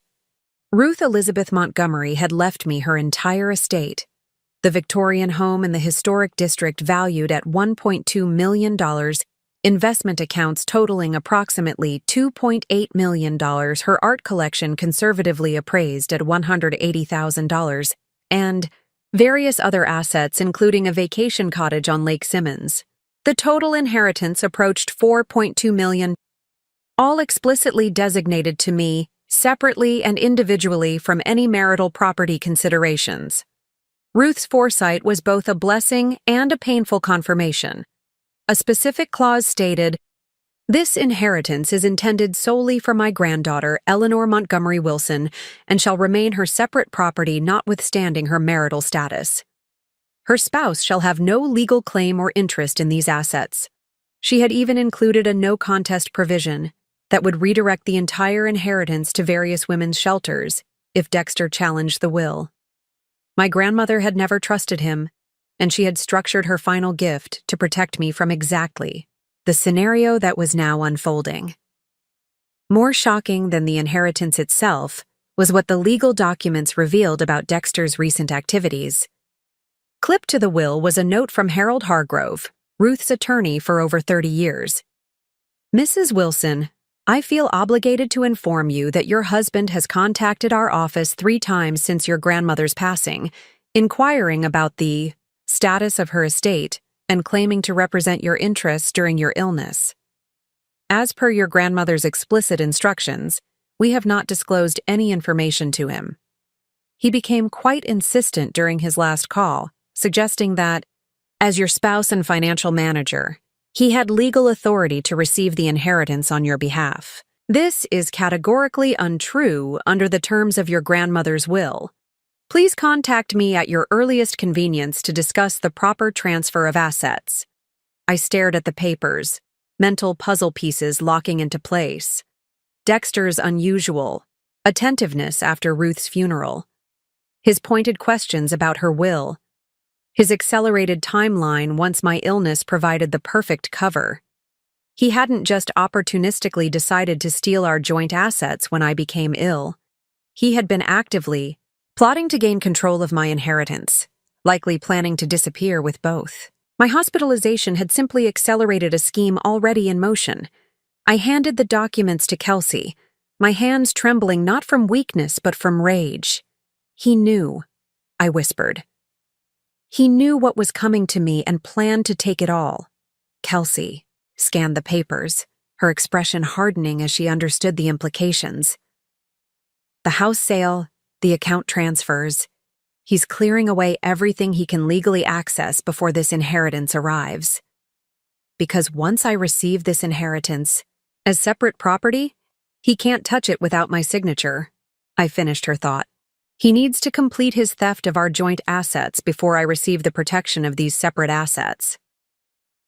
S1: Ruth Elizabeth Montgomery had left me her entire estate. The Victorian home in the historic district valued at $1.2 million, investment accounts totaling approximately $2.8 million, her art collection conservatively appraised at $180,000, and various other assets including a vacation cottage on Lake Simmons. The total inheritance approached $4.2 million, all explicitly designated to me, separately and individually from any marital property considerations. Ruth's foresight was both a blessing and a painful confirmation. A specific clause stated, "This inheritance is intended solely for my granddaughter, Eleanor Montgomery Wilson, and shall remain her separate property notwithstanding her marital status. Her spouse shall have no legal claim or interest in these assets." She had even included a no-contest provision that would redirect the entire inheritance to various women's shelters if Dexter challenged the will. My grandmother had never trusted him, and she had structured her final gift to protect me from exactly the scenario that was now unfolding. More shocking than the inheritance itself was what the legal documents revealed about Dexter's recent activities. Clipped to the will was a note from Harold Hargrove, Ruth's attorney for over 30 years. "Mrs. Wilson, I feel obligated to inform you that your husband has contacted our office 3 times since your grandmother's passing, inquiring about the status of her estate and claiming to represent your interests during your illness. As per your grandmother's explicit instructions, we have not disclosed any information to him. He became quite insistent during his last call, suggesting that, as your spouse and financial manager, he had legal authority to receive the inheritance on your behalf. This is categorically untrue under the terms of your grandmother's will. Please contact me at your earliest convenience to discuss the proper transfer of assets. I stared at the papers, mental puzzle pieces locking into place. Dexter's unusual attentiveness after Ruth's funeral, his pointed questions about her will, his accelerated timeline once my illness provided the perfect cover. He hadn't just opportunistically decided to steal our joint assets when I became ill. He had been actively plotting to gain control of my inheritance, likely planning to disappear with both. My hospitalization had simply accelerated a scheme already in motion. I handed the documents to Kelsey, my hands trembling not from weakness but from rage. He knew, I whispered. He knew what was coming to me and planned to take it all. Kelsey scanned the papers, her expression hardening as she understood the implications. The house sale, the account transfers. He's clearing away everything he can legally access before this inheritance arrives. Because once I receive this inheritance, as separate property, he can't touch it without my signature. I finished her thought. He needs to complete his theft of our joint assets before I receive the protection of these separate assets.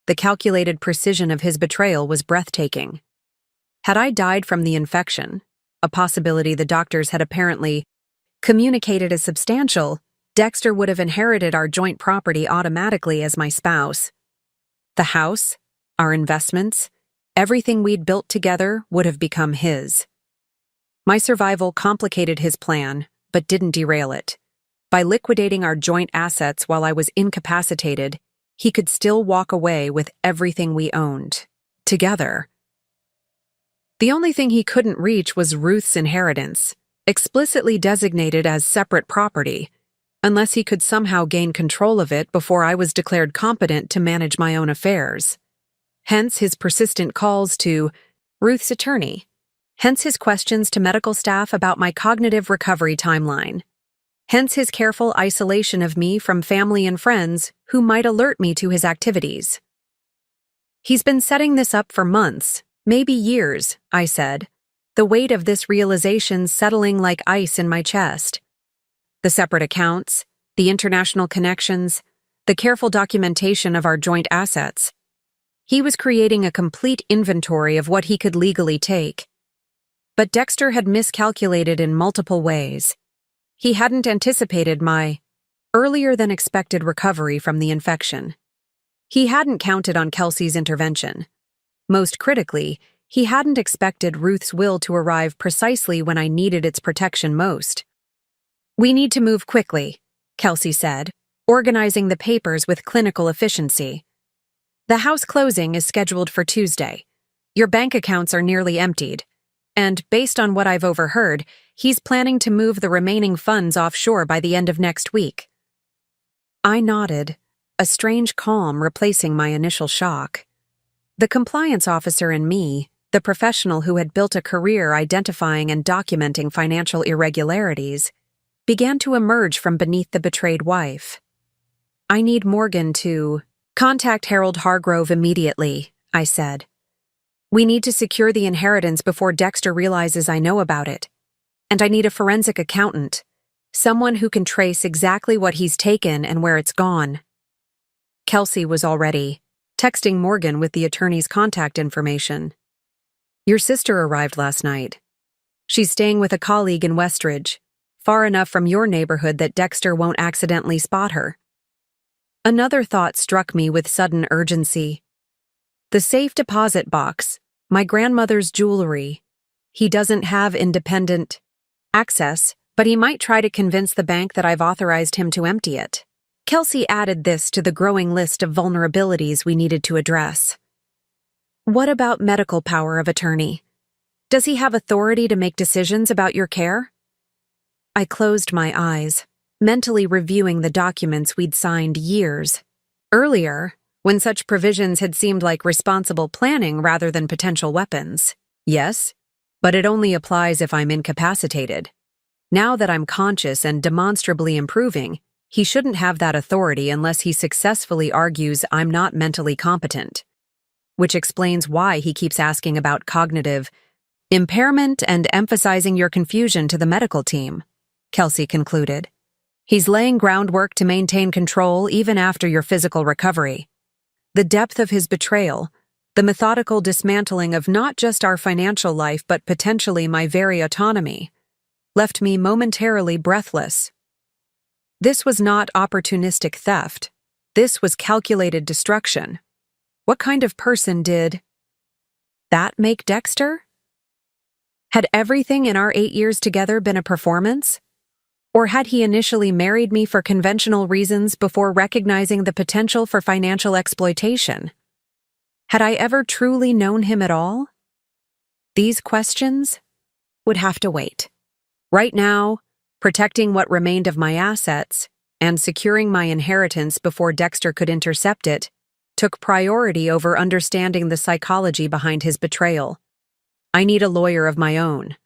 S1: The calculated precision of his betrayal was breathtaking. Had I died from the infection, a possibility the doctors had apparently communicated as substantial, Dexter would have inherited our joint property automatically as my spouse. The house, our investments, everything we'd built together would have become his. My survival complicated his plan, but didn't derail it. By liquidating our joint assets while I was incapacitated, he could still walk away with everything we owned. Together. The only thing he couldn't reach was Ruth's inheritance, explicitly designated as separate property, unless he could somehow gain control of it before I was declared competent to manage my own affairs. Hence his persistent calls to Ruth's attorney. Hence his questions to medical staff about my cognitive recovery timeline. Hence his careful isolation of me from family and friends who might alert me to his activities. He's been setting this up for months, maybe years, I said, the weight of this realization settling like ice in my chest. The separate accounts, the international connections, the careful documentation of our joint assets. He was creating a complete inventory of what he could legally take. But Dexter had miscalculated in multiple ways. He hadn't anticipated my earlier-than-expected recovery from the infection. He hadn't counted on Kelsey's intervention. Most critically, he hadn't expected Ruth's will to arrive precisely when I needed its protection most. "We need to move quickly," Kelsey said, organizing the papers with clinical efficiency. "The house closing is scheduled for Tuesday. Your bank accounts are nearly emptied. And, based on what I've overheard, he's planning to move the remaining funds offshore by the end of next week." I nodded, a strange calm replacing my initial shock. The compliance officer in me, the professional who had built a career identifying and documenting financial irregularities, began to emerge from beneath the betrayed wife. "I need Morgan to contact Harold Hargrove immediately," I said. "We need to secure the inheritance before Dexter realizes I know about it. And I need a forensic accountant, someone who can trace exactly what he's taken and where it's gone." Kelsey was already texting Morgan with the attorney's contact information. "Your sister arrived last night. She's staying with a colleague in Westridge, far enough from your neighborhood that Dexter won't accidentally spot her." Another thought struck me with sudden urgency. The safe deposit box, my grandmother's jewelry. He doesn't have independent access, but he might try to convince the bank that I've authorized him to empty it. Kelsey added this to the growing list of vulnerabilities we needed to address. "What about medical power of attorney? Does he have authority to make decisions about your care? I closed my eyes, mentally reviewing the documents we'd signed years earlier, when such provisions had seemed like responsible planning rather than potential weapons. Yes, but it only applies if I'm incapacitated. Now that I'm conscious and demonstrably improving, he shouldn't have that authority unless he successfully argues I'm not mentally competent. Which explains why he keeps asking about cognitive impairment and emphasizing your confusion to the medical team, Kelsey concluded. He's laying groundwork to maintain control even after your physical recovery. The depth of his betrayal, the methodical dismantling of not just our financial life but potentially my very autonomy, left me momentarily breathless. This was not opportunistic theft. This was calculated destruction. What kind of person did that make Dexter? Had everything in our 8 years together been a performance? Or had he initially married me for conventional reasons before recognizing the potential for financial exploitation? Had I ever truly known him at all? These questions would have to wait. Right now, protecting what remained of my assets and securing my inheritance before Dexter could intercept it took priority over understanding the psychology behind his betrayal. I need a lawyer of my own,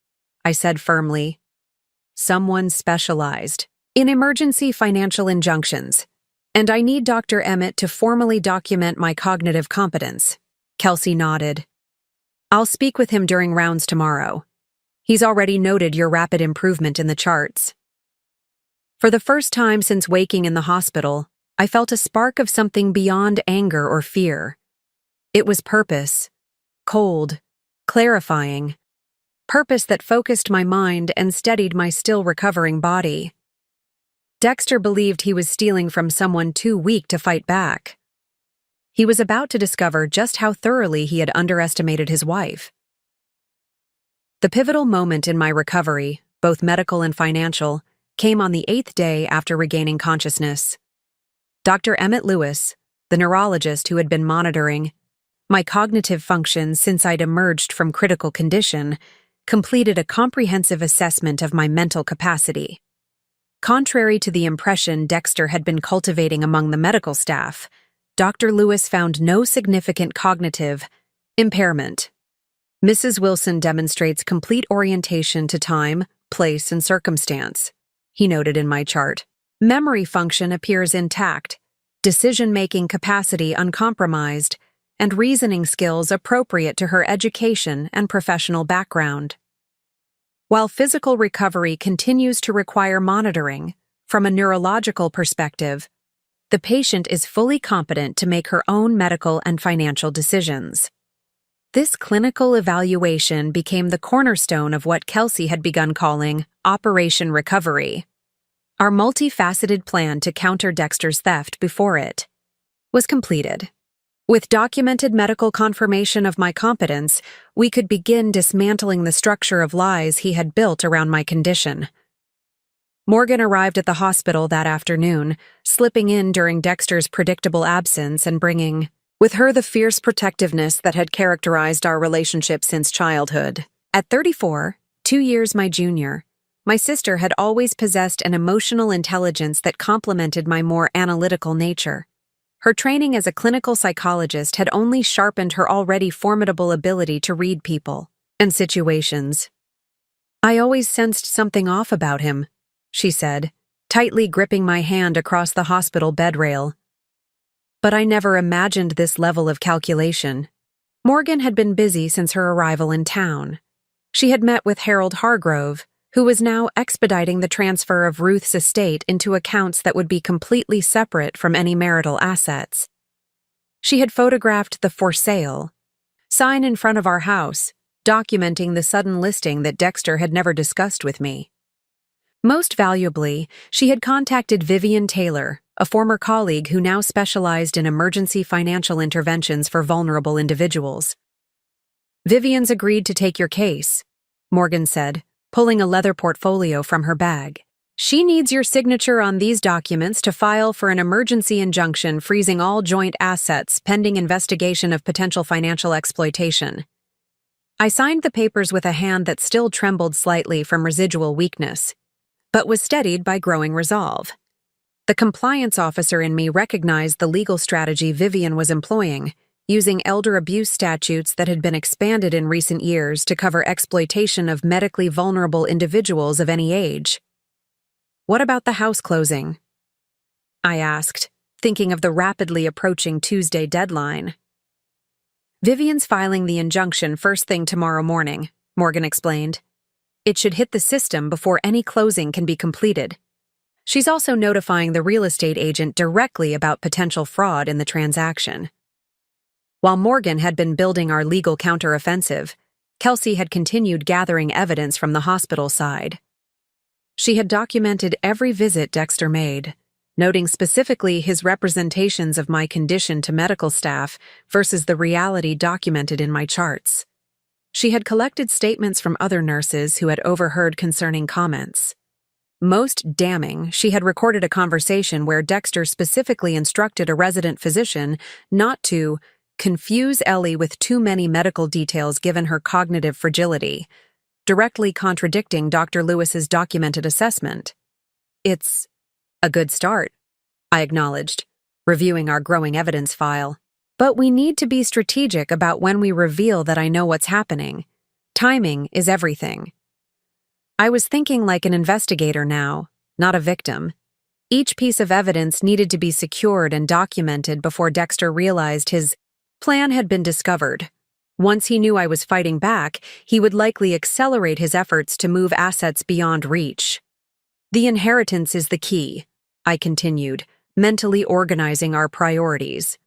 S1: I said firmly. Someone specialized in emergency financial injunctions, and I need Dr. Emmett to formally document my cognitive competence. Kelsey nodded. I'll speak with him during rounds tomorrow. He's already noted your rapid improvement in the charts. For the first time since waking in the hospital, I felt a spark of something beyond anger or fear. It was purpose, cold, clarifying, purpose that focused my mind and steadied my still recovering body. Dexter believed he was stealing from someone too weak to fight back. He was about to discover just how thoroughly he had underestimated his wife. The pivotal moment in my recovery, both medical and financial, came on the 8th day after regaining consciousness. Dr. Emmett Lewis, the neurologist who had been monitoring my cognitive functions since I'd emerged from critical condition, completed a comprehensive assessment of my mental capacity. Contrary to the impression Dexter had been cultivating among the medical staff, Dr. Lewis found no significant cognitive impairment. Mrs. Wilson demonstrates complete orientation to time, place, and circumstance, he noted in my chart. Memory function appears intact, decision-making capacity uncompromised, and reasoning skills appropriate to her education and professional background. While physical recovery continues to require monitoring, from a neurological perspective, the patient is fully competent to make her own medical and financial decisions. This clinical evaluation became the cornerstone of what Kelsey had begun calling Operation Recovery. Our multifaceted plan to counter Dexter's theft before it was completed. With documented medical confirmation of my competence, we could begin dismantling the structure of lies he had built around my condition. Morgan arrived at the hospital that afternoon, slipping in during Dexter's predictable absence and bringing with her the fierce protectiveness that had characterized our relationship since childhood. At 34, 2 years my junior, my sister had always possessed an emotional intelligence that complemented my more analytical nature. Her training as a clinical psychologist had only sharpened her already formidable ability to read people and situations. I always sensed something off about him, she said, tightly gripping my hand across the hospital bed rail. But I never imagined this level of calculation. Morgan had been busy since her arrival in town. She had met with Harold Hargrove, who was now expediting the transfer of Ruth's estate into accounts that would be completely separate from any marital assets. She had photographed the for sale sign in front of our house, documenting the sudden listing that Dexter had never discussed with me. Most valuably, she had contacted Vivian Taylor, a former colleague who now specialized in emergency financial interventions for vulnerable individuals. Vivian's agreed to take your case, Morgan said, pulling a leather portfolio from her bag. She needs your signature on these documents to file for an emergency injunction freezing all joint assets pending investigation of potential financial exploitation. I signed the papers with a hand that still trembled slightly from residual weakness, but was steadied by growing resolve. The compliance officer in me recognized the legal strategy Vivian was employing, using elder abuse statutes that had been expanded in recent years to cover exploitation of medically vulnerable individuals of any age. "What about the house closing?" I asked, thinking of the rapidly approaching Tuesday deadline. "Vivian's filing the injunction first thing tomorrow morning," Morgan explained. "It should hit the system before any closing can be completed. She's also notifying the real estate agent directly about potential fraud in the transaction." While Morgan had been building our legal counteroffensive, Kelsey had continued gathering evidence from the hospital side. She had documented every visit Dexter made, noting specifically his representations of my condition to medical staff versus the reality documented in my charts. She had collected statements from other nurses who had overheard concerning comments. Most damning, she had recorded a conversation where Dexter specifically instructed a resident physician not to confuse Ellie with too many medical details given her cognitive fragility, directly contradicting Dr. Lewis's documented assessment. "It's a good start," I acknowledged, reviewing our growing evidence file. "But we need to be strategic about when we reveal that I know what's happening. Timing is everything." I was thinking like an investigator now, not a victim. Each piece of evidence needed to be secured and documented before Dexter realized his plan had been discovered. Once he knew I was fighting back, he would likely accelerate his efforts to move assets beyond reach. "The inheritance is the key," I continued, mentally organizing our priorities.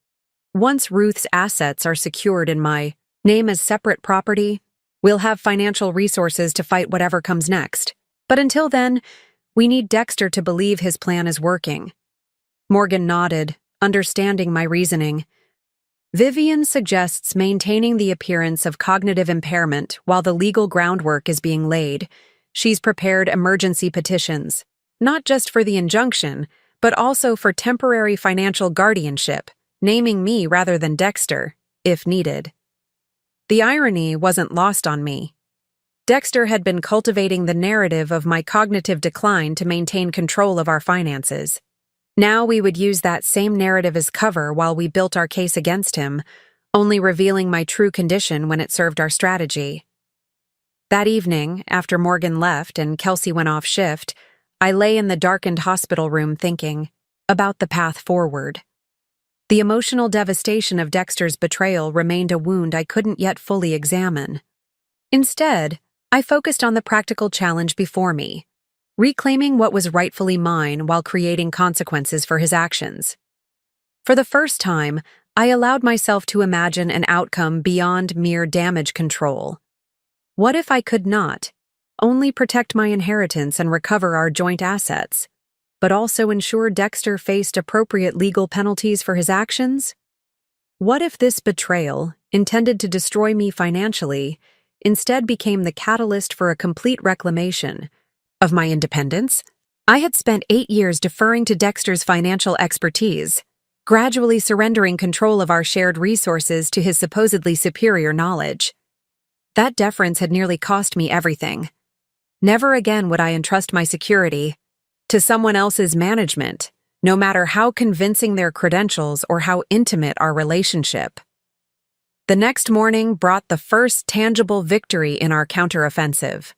S1: "Once Ruth's assets are secured in my name as separate property, we'll have financial resources to fight whatever comes next. But until then, we need Dexter to believe his plan is working." Morgan nodded, understanding my reasoning. "Vivian suggests maintaining the appearance of cognitive impairment while the legal groundwork is being laid. She's prepared emergency petitions, not just for the injunction, but also for temporary financial guardianship, naming me rather than Dexter, if needed." The irony wasn't lost on me. Dexter had been cultivating the narrative of my cognitive decline to maintain control of our finances. Now we would use that same narrative as cover while we built our case against him, only revealing my true condition when it served our strategy. That evening, after Morgan left and Kelsey went off shift, I lay in the darkened hospital room thinking about the path forward. The emotional devastation of Dexter's betrayal remained a wound I couldn't yet fully examine. Instead, I focused on the practical challenge before me, reclaiming what was rightfully mine while creating consequences for his actions. For the first time, I allowed myself to imagine an outcome beyond mere damage control. What if I could not only protect my inheritance and recover our joint assets, but also ensure Dexter faced appropriate legal penalties for his actions? What if this betrayal, intended to destroy me financially, instead became the catalyst for a complete reclamation of my independence? I had spent 8 years deferring to Dexter's financial expertise, gradually surrendering control of our shared resources to his supposedly superior knowledge. That deference had nearly cost me everything. Never again would I entrust my security to someone else's management, no matter how convincing their credentials or how intimate our relationship. The next morning brought the first tangible victory in our counteroffensive.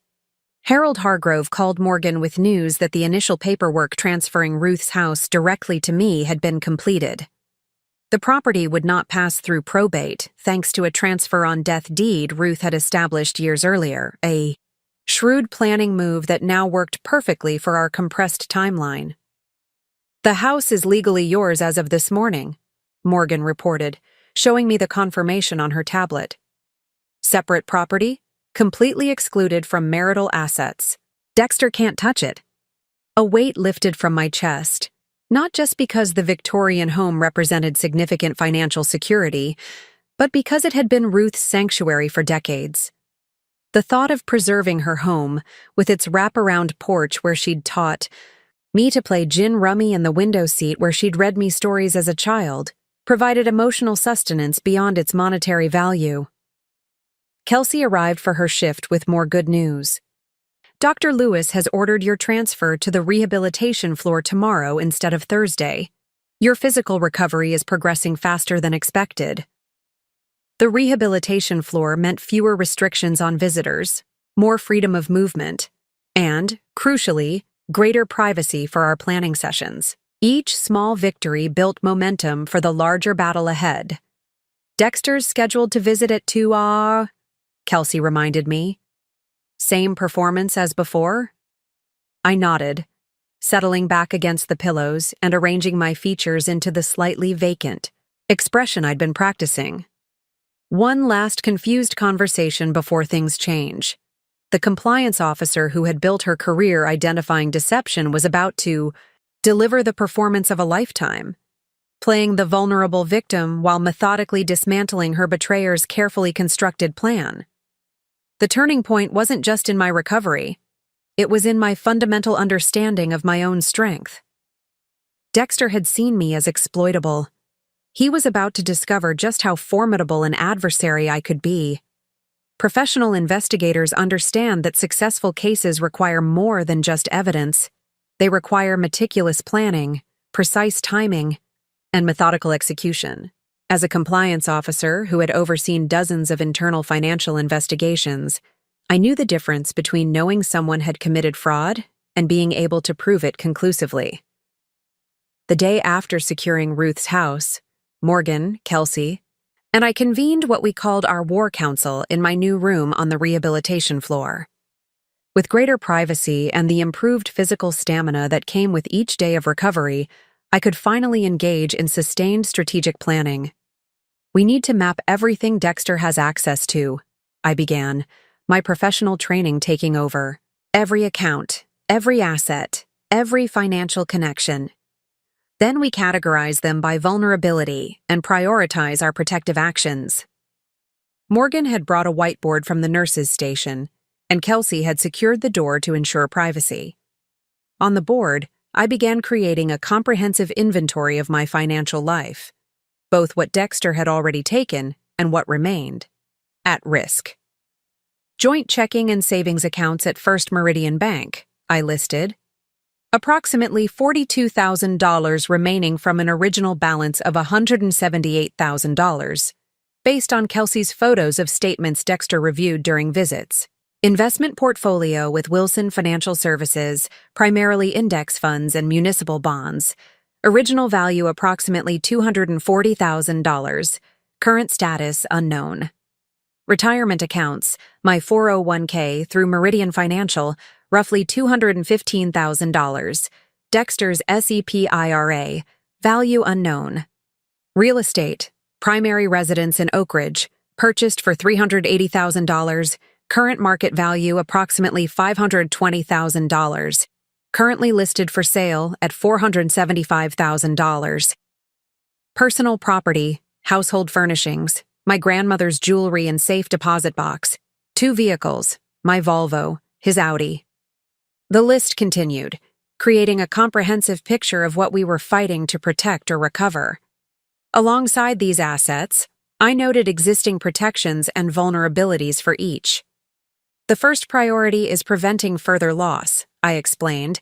S1: Harold Hargrove called Morgan with news that the initial paperwork transferring Ruth's house directly to me had been completed. The property would not pass through probate, thanks to a transfer on death deed Ruth had established years earlier, a shrewd planning move that now worked perfectly for our compressed timeline. "The house is legally yours as of this morning," Morgan reported, showing me the confirmation on her tablet. "Separate property, completely excluded from marital assets. Dexter can't touch it." A weight lifted from my chest, not just because the Victorian home represented significant financial security, but because it had been Ruth's sanctuary for decades. The thought of preserving her home, with its wraparound porch where she'd taught me to play gin rummy in the window seat where she'd read me stories as a child, provided emotional sustenance beyond its monetary value. Kelsey arrived for her shift with more good news. Dr. Lewis has ordered your transfer to the rehabilitation floor tomorrow instead of Thursday. Your physical recovery is progressing faster than expected. The rehabilitation floor meant fewer restrictions on visitors, more freedom of movement, and, crucially, greater privacy for our planning sessions. Each small victory built momentum for the larger battle ahead. Dexter's scheduled to visit at 2, Kelsey reminded me. Same performance as before? I nodded, settling back against the pillows and arranging my features into the slightly vacant expression I'd been practicing. One last confused conversation before things change. The compliance officer who had built her career identifying deception was about to deliver the performance of a lifetime, playing the vulnerable victim while methodically dismantling her betrayer's carefully constructed plan. The turning point wasn't just in my recovery. It was in my fundamental understanding of my own strength. Dexter had seen me as exploitable. He was about to discover just how formidable an adversary I could be. Professional investigators understand that successful cases require more than just evidence. They require meticulous planning, precise timing, and methodical execution. As a compliance officer who had overseen dozens of internal financial investigations, I knew the difference between knowing someone had committed fraud and being able to prove it conclusively. The day after securing Ruth's house, Morgan, Kelsey, and I convened what we called our war council in my new room on the rehabilitation floor. With greater privacy and the improved physical stamina that came with each day of recovery, I could finally engage in sustained strategic planning. We need to map everything Dexter has access to, I began, my professional training taking over. Every account, every asset, every financial connection. Then we categorize them by vulnerability and prioritize our protective actions. Morgan had brought a whiteboard from the nurses' station, and Kelsey had secured the door to ensure privacy. On the board, I began creating a comprehensive inventory of my financial life, both what Dexter had already taken and what remained, at risk. Joint checking and savings accounts at First Meridian Bank, I listed. Approximately $42,000 remaining from an original balance of $178,000, based on Kelsey's photos of statements Dexter reviewed during visits. Investment portfolio with Wilson Financial Services, primarily index funds and municipal bonds. Original value approximately $240,000. Current status unknown. Retirement accounts, my 401k through Meridian Financial, roughly $215,000. Dexter's SEP IRA, value unknown. Real estate, primary residence in Oak Ridge, purchased for $380,000. Current market value approximately $520,000. Currently listed for sale at $475,000. Personal property, household furnishings, my grandmother's jewelry and safe deposit box. 2 vehicles, my Volvo, his Audi. The list continued, creating a comprehensive picture of what we were fighting to protect or recover. Alongside these assets, I noted existing protections and vulnerabilities for each. The first priority is preventing further loss, I explained,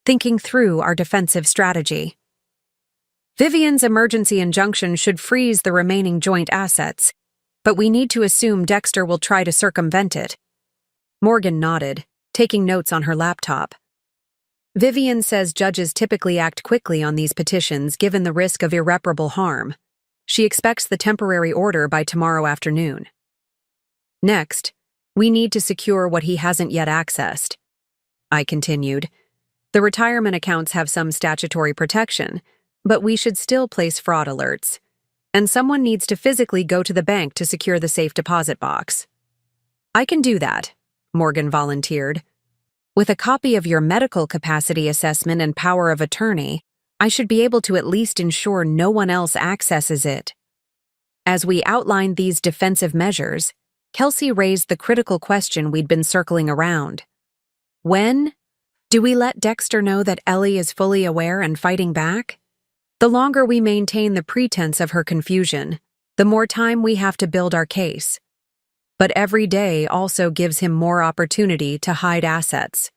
S1: thinking through our defensive strategy. Vivian's emergency injunction should freeze the remaining joint assets, but we need to assume Dexter will try to circumvent it. Morgan nodded, taking notes on her laptop. Vivian says judges typically act quickly on these petitions given the risk of irreparable harm. She expects the temporary order by tomorrow afternoon. Next, we need to secure what he hasn't yet accessed. I continued. The retirement accounts have some statutory protection, but we should still place fraud alerts. And someone needs to physically go to the bank to secure the safe deposit box. I can do that, Morgan volunteered. With a copy of your medical capacity assessment and power of attorney, I should be able to at least ensure no one else accesses it. As we outlined these defensive measures, Kelsey raised the critical question we'd been circling around. When do we let Dexter know that Ellie is fully aware and fighting back? The longer we maintain the pretense of her confusion, the more time we have to build our case. but every day also gives him more opportunity to hide assets.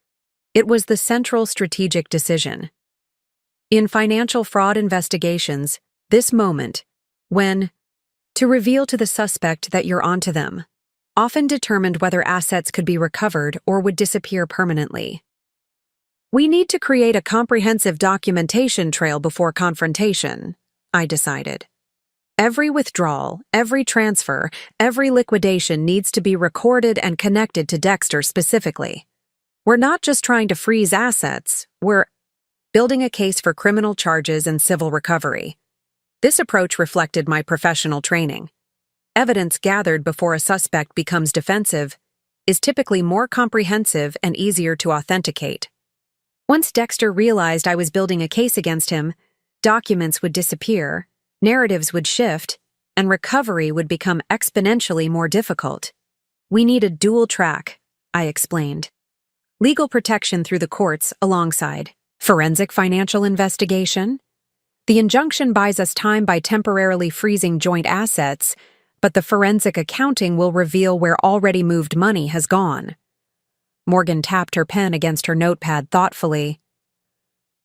S1: It was the central strategic decision. In financial fraud investigations, this moment, when to reveal to the suspect that you're onto them, often determined whether assets could be recovered or would disappear permanently. We need to create a comprehensive documentation trail before confrontation, I decided. Every withdrawal, every transfer, every liquidation needs to be recorded and connected to Dexter specifically. We're not just trying to freeze assets, we're building a case for criminal charges and civil recovery. This approach reflected my professional training. Evidence gathered before a suspect becomes defensive is typically more comprehensive and easier to authenticate. Once Dexter realized I was building a case against him, documents would disappear, narratives would shift, and recovery would become exponentially more difficult. We need a dual track, I explained. Legal protection through the courts alongside forensic financial investigation. The injunction buys us time by temporarily freezing joint assets, but the forensic accounting will reveal where already moved money has gone. Morgan tapped her pen against her notepad thoughtfully.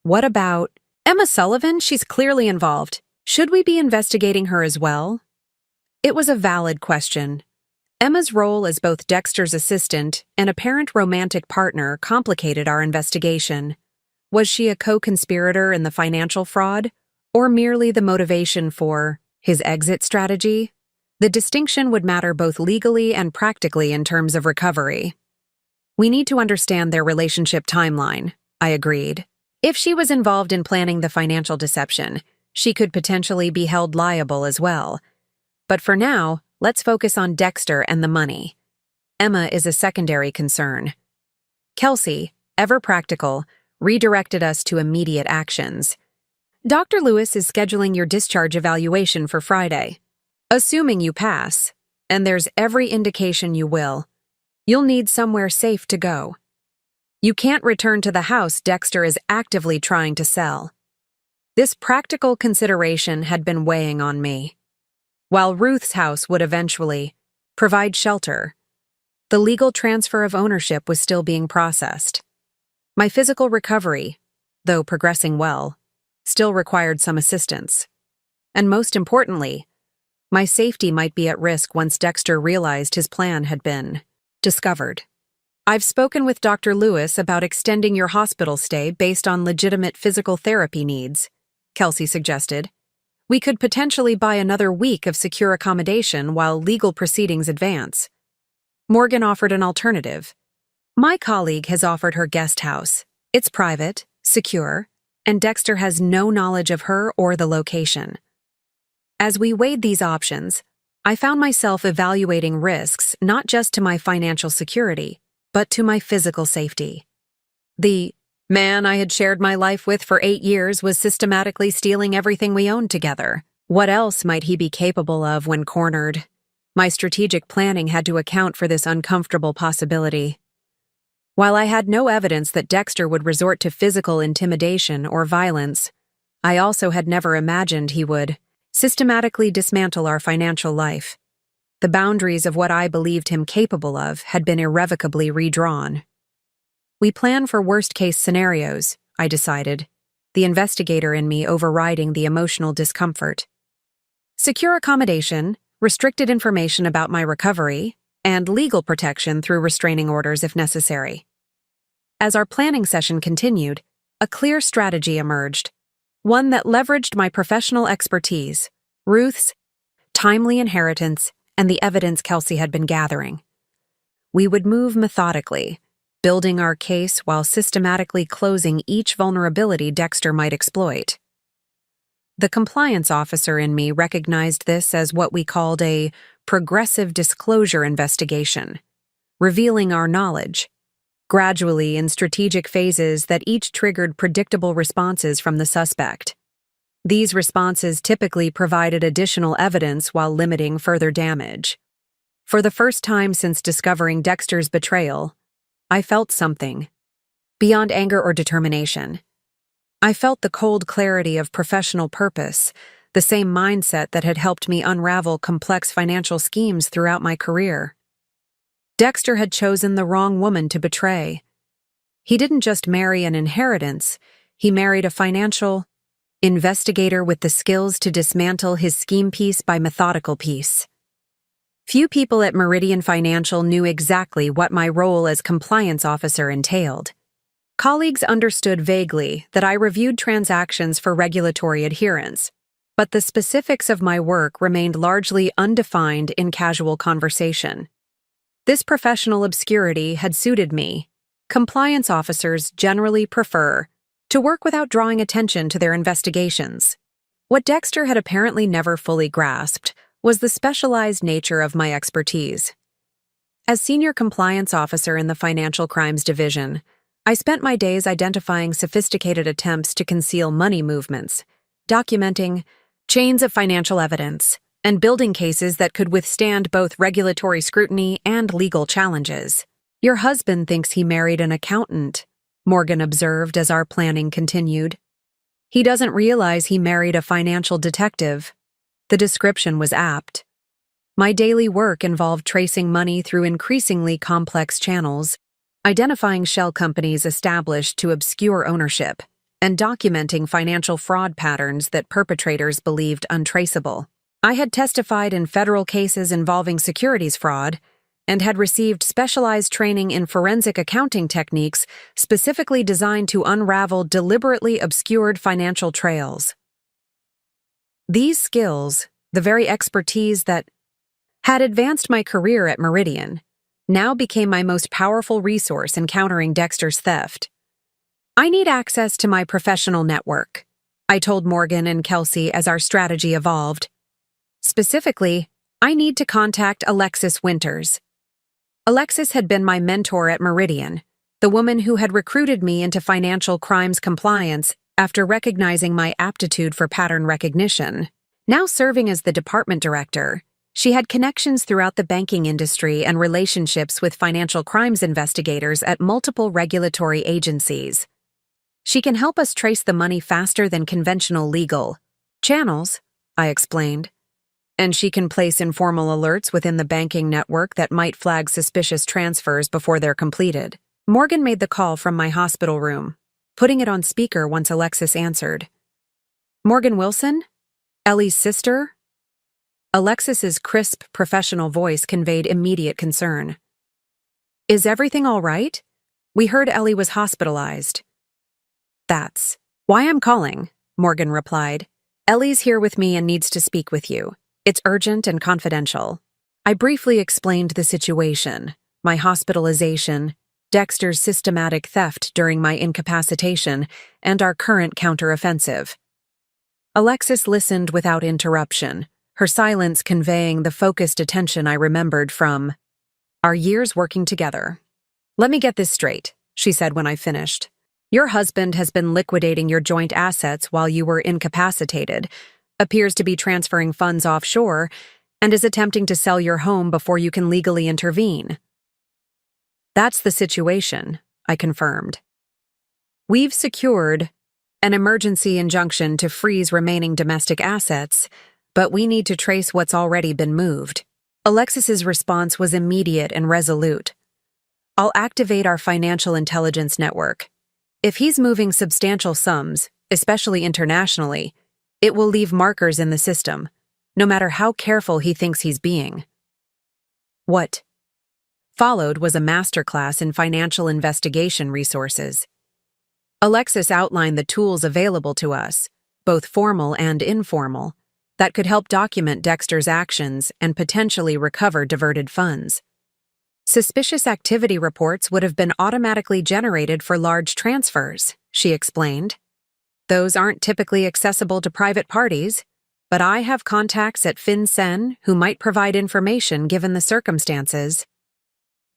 S1: What about Emma Sullivan? She's clearly involved. Should we be investigating her as well? It was a valid question. Emma's role as both Dexter's assistant and apparent romantic partner complicated our investigation. Was she a co-conspirator in the financial fraud, or merely the motivation for his exit strategy? The distinction would matter both legally and practically in terms of recovery. We need to understand their relationship timeline, I agreed. If she was involved in planning the financial deception, she could potentially be held liable as well. But for now, let's focus on Dexter and the money. Emma is a secondary concern. Kelsey, ever practical, redirected us to immediate actions. Dr. Lewis is scheduling your discharge evaluation for Friday. Assuming you pass, and there's every indication you will, you'll need somewhere safe to go. You can't return to the house Dexter is actively trying to sell. This practical consideration had been weighing on me. While Ruth's house would eventually provide shelter, the legal transfer of ownership was still being processed. My physical recovery, though progressing well, still required some assistance. And most importantly, my safety might be at risk once Dexter realized his plan had been discovered. I've spoken with Dr. Lewis about extending your hospital stay based on legitimate physical therapy needs, Kelsey suggested. We could potentially buy another week of secure accommodation while legal proceedings advance. Morgan offered an alternative. My colleague has offered her guest house. It's private, secure, and Dexter has no knowledge of her or the location. As we weighed these options, I found myself evaluating risks not just to my financial security, but to my physical safety. The man I had shared my life with for 8 years was systematically stealing everything we owned together. What else might he be capable of when cornered? My strategic planning had to account for this uncomfortable possibility. While I had no evidence that Dexter would resort to physical intimidation or violence, I also had never imagined he would systematically dismantle our financial life. The boundaries of what I believed him capable of had been irrevocably redrawn. We plan for worst-case scenarios, I decided, the investigator in me overriding the emotional discomfort. Secure accommodation, restricted information about my recovery, and legal protection through restraining orders if necessary. As our planning session continued, a clear strategy emerged, one that leveraged my professional expertise, Ruth's timely inheritance, and the evidence Kelsey had been gathering. We would move methodically, building our case while systematically closing each vulnerability Dexter might exploit. The compliance officer in me recognized this as what we called a progressive disclosure investigation, revealing our knowledge, gradually in strategic phases that each triggered predictable responses from the suspect. These responses typically provided additional evidence while limiting further damage. For the first time since discovering Dexter's betrayal, I felt something beyond anger or determination. I felt the cold clarity of professional purpose, the same mindset that had helped me unravel complex financial schemes throughout my career. Dexter had chosen the wrong woman to betray. He didn't just marry an inheritance, he married a financial investigator with the skills to dismantle his scheme piece by methodical piece. Few people at Meridian Financial knew exactly what my role as compliance officer entailed. Colleagues understood vaguely that I reviewed transactions for regulatory adherence, but the specifics of my work remained largely undefined in casual conversation. This professional obscurity had suited me. Compliance officers generally prefer to work without drawing attention to their investigations. What Dexter had apparently never fully grasped was the specialized nature of my expertise. As senior compliance officer in the Financial Crimes Division, I spent my days identifying sophisticated attempts to conceal money movements, documenting chains of financial evidence, and building cases that could withstand both regulatory scrutiny and legal challenges. "Your husband thinks he married an accountant," Morgan observed as our planning continued. "He doesn't realize he married a financial detective." The description was apt. My daily work involved tracing money through increasingly complex channels, identifying shell companies established to obscure ownership, and documenting financial fraud patterns that perpetrators believed untraceable. I had testified in federal cases involving securities fraud and had received specialized training in forensic accounting techniques specifically designed to unravel deliberately obscured financial trails. These skills, the very expertise that had advanced my career at Meridian, now became my most powerful resource in countering Dexter's theft. "I need access to my professional network," I told Morgan and Kelsey as our strategy evolved. Specifically, I need to contact Alexis Winters. Alexis had been my mentor at Meridian, the woman who had recruited me into financial crimes compliance after recognizing my aptitude for pattern recognition. Now serving as the department director, she had connections throughout the banking industry and relationships with financial crimes investigators at multiple regulatory agencies. "She can help us trace the money faster than conventional legal channels," I explained. "And she can place informal alerts within the banking network that might flag suspicious transfers before they're completed." Morgan made the call from my hospital room, putting it on speaker once Alexis answered. "Morgan Wilson? Ellie's sister?" Alexis's crisp, professional voice conveyed immediate concern. "Is everything all right? We heard Ellie was hospitalized." "That's why I'm calling," Morgan replied. "Ellie's here with me and needs to speak with you. It's urgent and confidential." I briefly explained the situation, my hospitalization, Dexter's systematic theft during my incapacitation, and our current counteroffensive. Alexis listened without interruption, her silence conveying the focused attention I remembered from our years working together. "Let me get this straight," she said when I finished. "Your husband has been liquidating your joint assets while you were incapacitated, appears to be transferring funds offshore, and is attempting to sell your home before you can legally intervene." "That's the situation," I confirmed. "We've secured an emergency injunction to freeze remaining domestic assets, but we need to trace what's already been moved." Alexis's response was immediate and resolute. "I'll activate our financial intelligence network. If he's moving substantial sums, especially internationally, it will leave markers in the system, no matter how careful he thinks he's being." What followed was a masterclass in financial investigation resources. Alexis outlined the tools available to us, both formal and informal, that could help document Dexter's actions and potentially recover diverted funds. Suspicious activity reports would have been automatically generated for large transfers, she explained. "Those aren't typically accessible to private parties, but I have contacts at FinCEN who might provide information given the circumstances."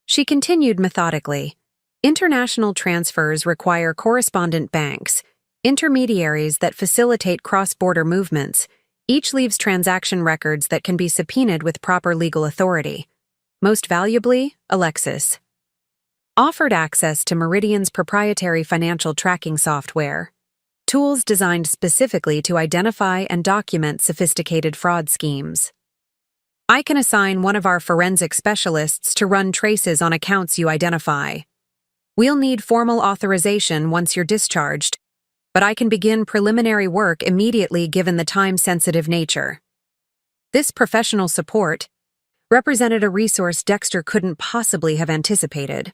S1: She continued methodically. "International transfers require correspondent banks, intermediaries that facilitate cross-border movements. Each leaves transaction records that can be subpoenaed with proper legal authority. Most valuably, Alexis offered access to Meridian's proprietary financial tracking software, tools designed specifically to identify and document sophisticated fraud schemes. I can assign one of our forensic specialists to run traces on accounts you identify. We'll need formal authorization once you're discharged, but I can begin preliminary work immediately given the time-sensitive nature. This professional support represented a resource Dexter couldn't possibly have anticipated.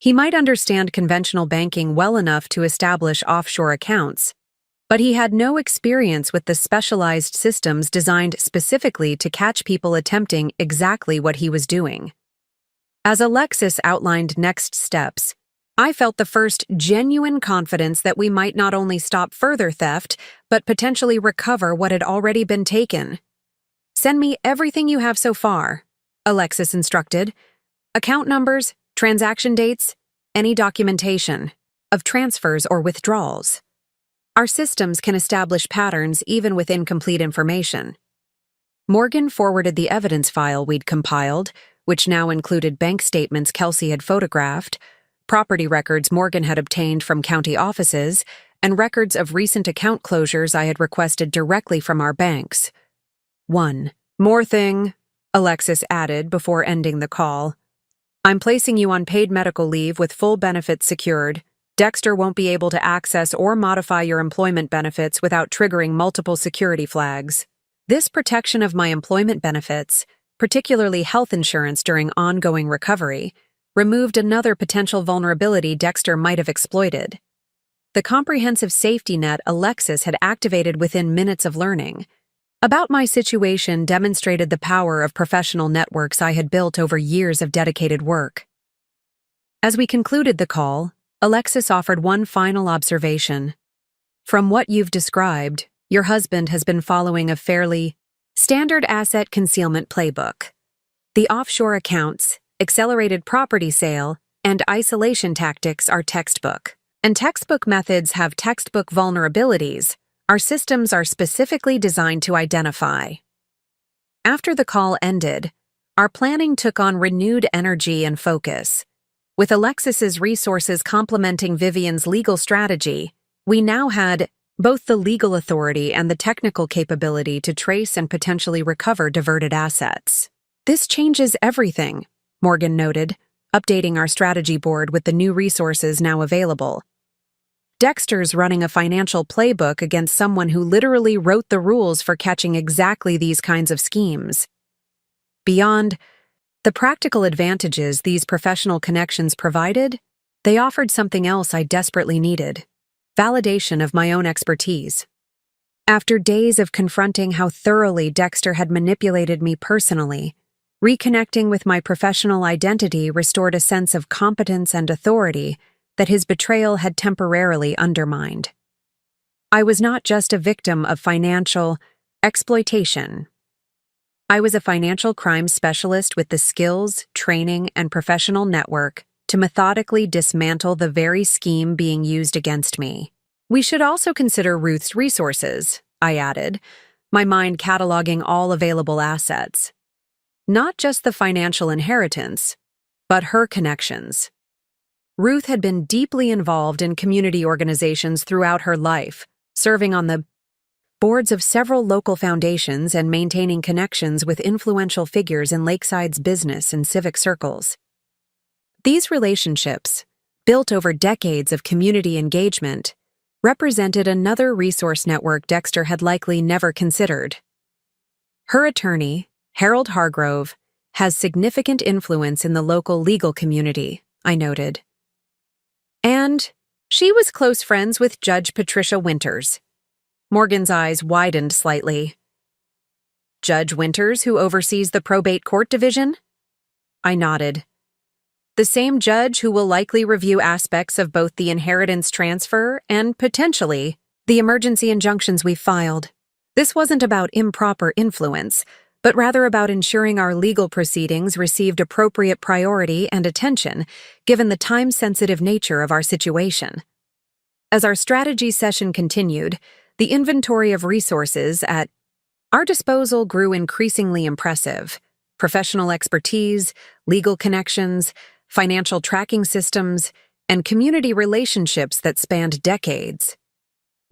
S1: He might understand conventional banking well enough to establish offshore accounts, but he had no experience with the specialized systems designed specifically to catch people attempting exactly what he was doing. As Alexis outlined next steps, I felt the first genuine confidence that we might not only stop further theft, but potentially recover what had already been taken. "Send me everything you have so far," Alexis instructed. "Account numbers, transaction dates, any documentation of transfers or withdrawals. Our systems can establish patterns even with incomplete information." Morgan forwarded the evidence file we'd compiled, which now included bank statements Kelsey had photographed, property records Morgan had obtained from county offices, and records of recent account closures I had requested directly from our banks. "One more thing," Alexis added before ending the call. "I'm placing you on paid medical leave with full benefits secured. Dexter won't be able to access or modify your employment benefits without triggering multiple security flags. This protection of my employment benefits, particularly health insurance during ongoing recovery, removed another potential vulnerability Dexter might have exploited. The comprehensive safety net Alexis had activated within minutes of learning about my situation demonstrated the power of professional networks I had built over years of dedicated work. As we concluded the call, Alexis offered one final observation. "From what you've described, your husband has been following a fairly standard asset concealment playbook. The offshore accounts, accelerated property sale, and isolation tactics are textbook. And textbook methods have textbook vulnerabilities our systems are specifically designed to identify." After the call ended, our planning took on renewed energy and focus. With Alexis's resources complementing Vivian's legal strategy, we now had both the legal authority and the technical capability to trace and potentially recover diverted assets. "This changes everything," Morgan noted, updating our strategy board with the new resources now available. "Dexter's running a financial playbook against someone who literally wrote the rules for catching exactly these kinds of schemes. Beyond the practical advantages these professional connections provided, they offered something else I desperately needed: validation of my own expertise. After days of confronting how thoroughly Dexter had manipulated me personally, reconnecting with my professional identity restored a sense of competence and authority that his betrayal had temporarily undermined. I was not just a victim of financial exploitation. I was a financial crime specialist with the skills, training, and professional network to methodically dismantle the very scheme being used against me. "We should also consider Ruth's resources," I added, my mind cataloging all available assets. Not just the financial inheritance, but her connections. Ruth had been deeply involved in community organizations throughout her life, serving on the boards of several local foundations and maintaining connections with influential figures in Lakeside's business and civic circles. These relationships, built over decades of community engagement, represented another resource network Dexter had likely never considered. Her attorney, Harold Hargrove, has significant influence in the local legal community, I noted. And she was close friends with Judge Patricia Winters. Morgan's eyes widened slightly. "Judge Winters, who oversees the probate court division?" I nodded. "The same judge who will likely review aspects of both the inheritance transfer and, potentially, the emergency injunctions we filed. This wasn't about improper influence, but rather about ensuring our legal proceedings received appropriate priority and attention, given the time-sensitive nature of our situation." As our strategy session continued, the inventory of resources at our disposal grew increasingly impressive: professional expertise, legal connections, financial tracking systems, and community relationships that spanned decades.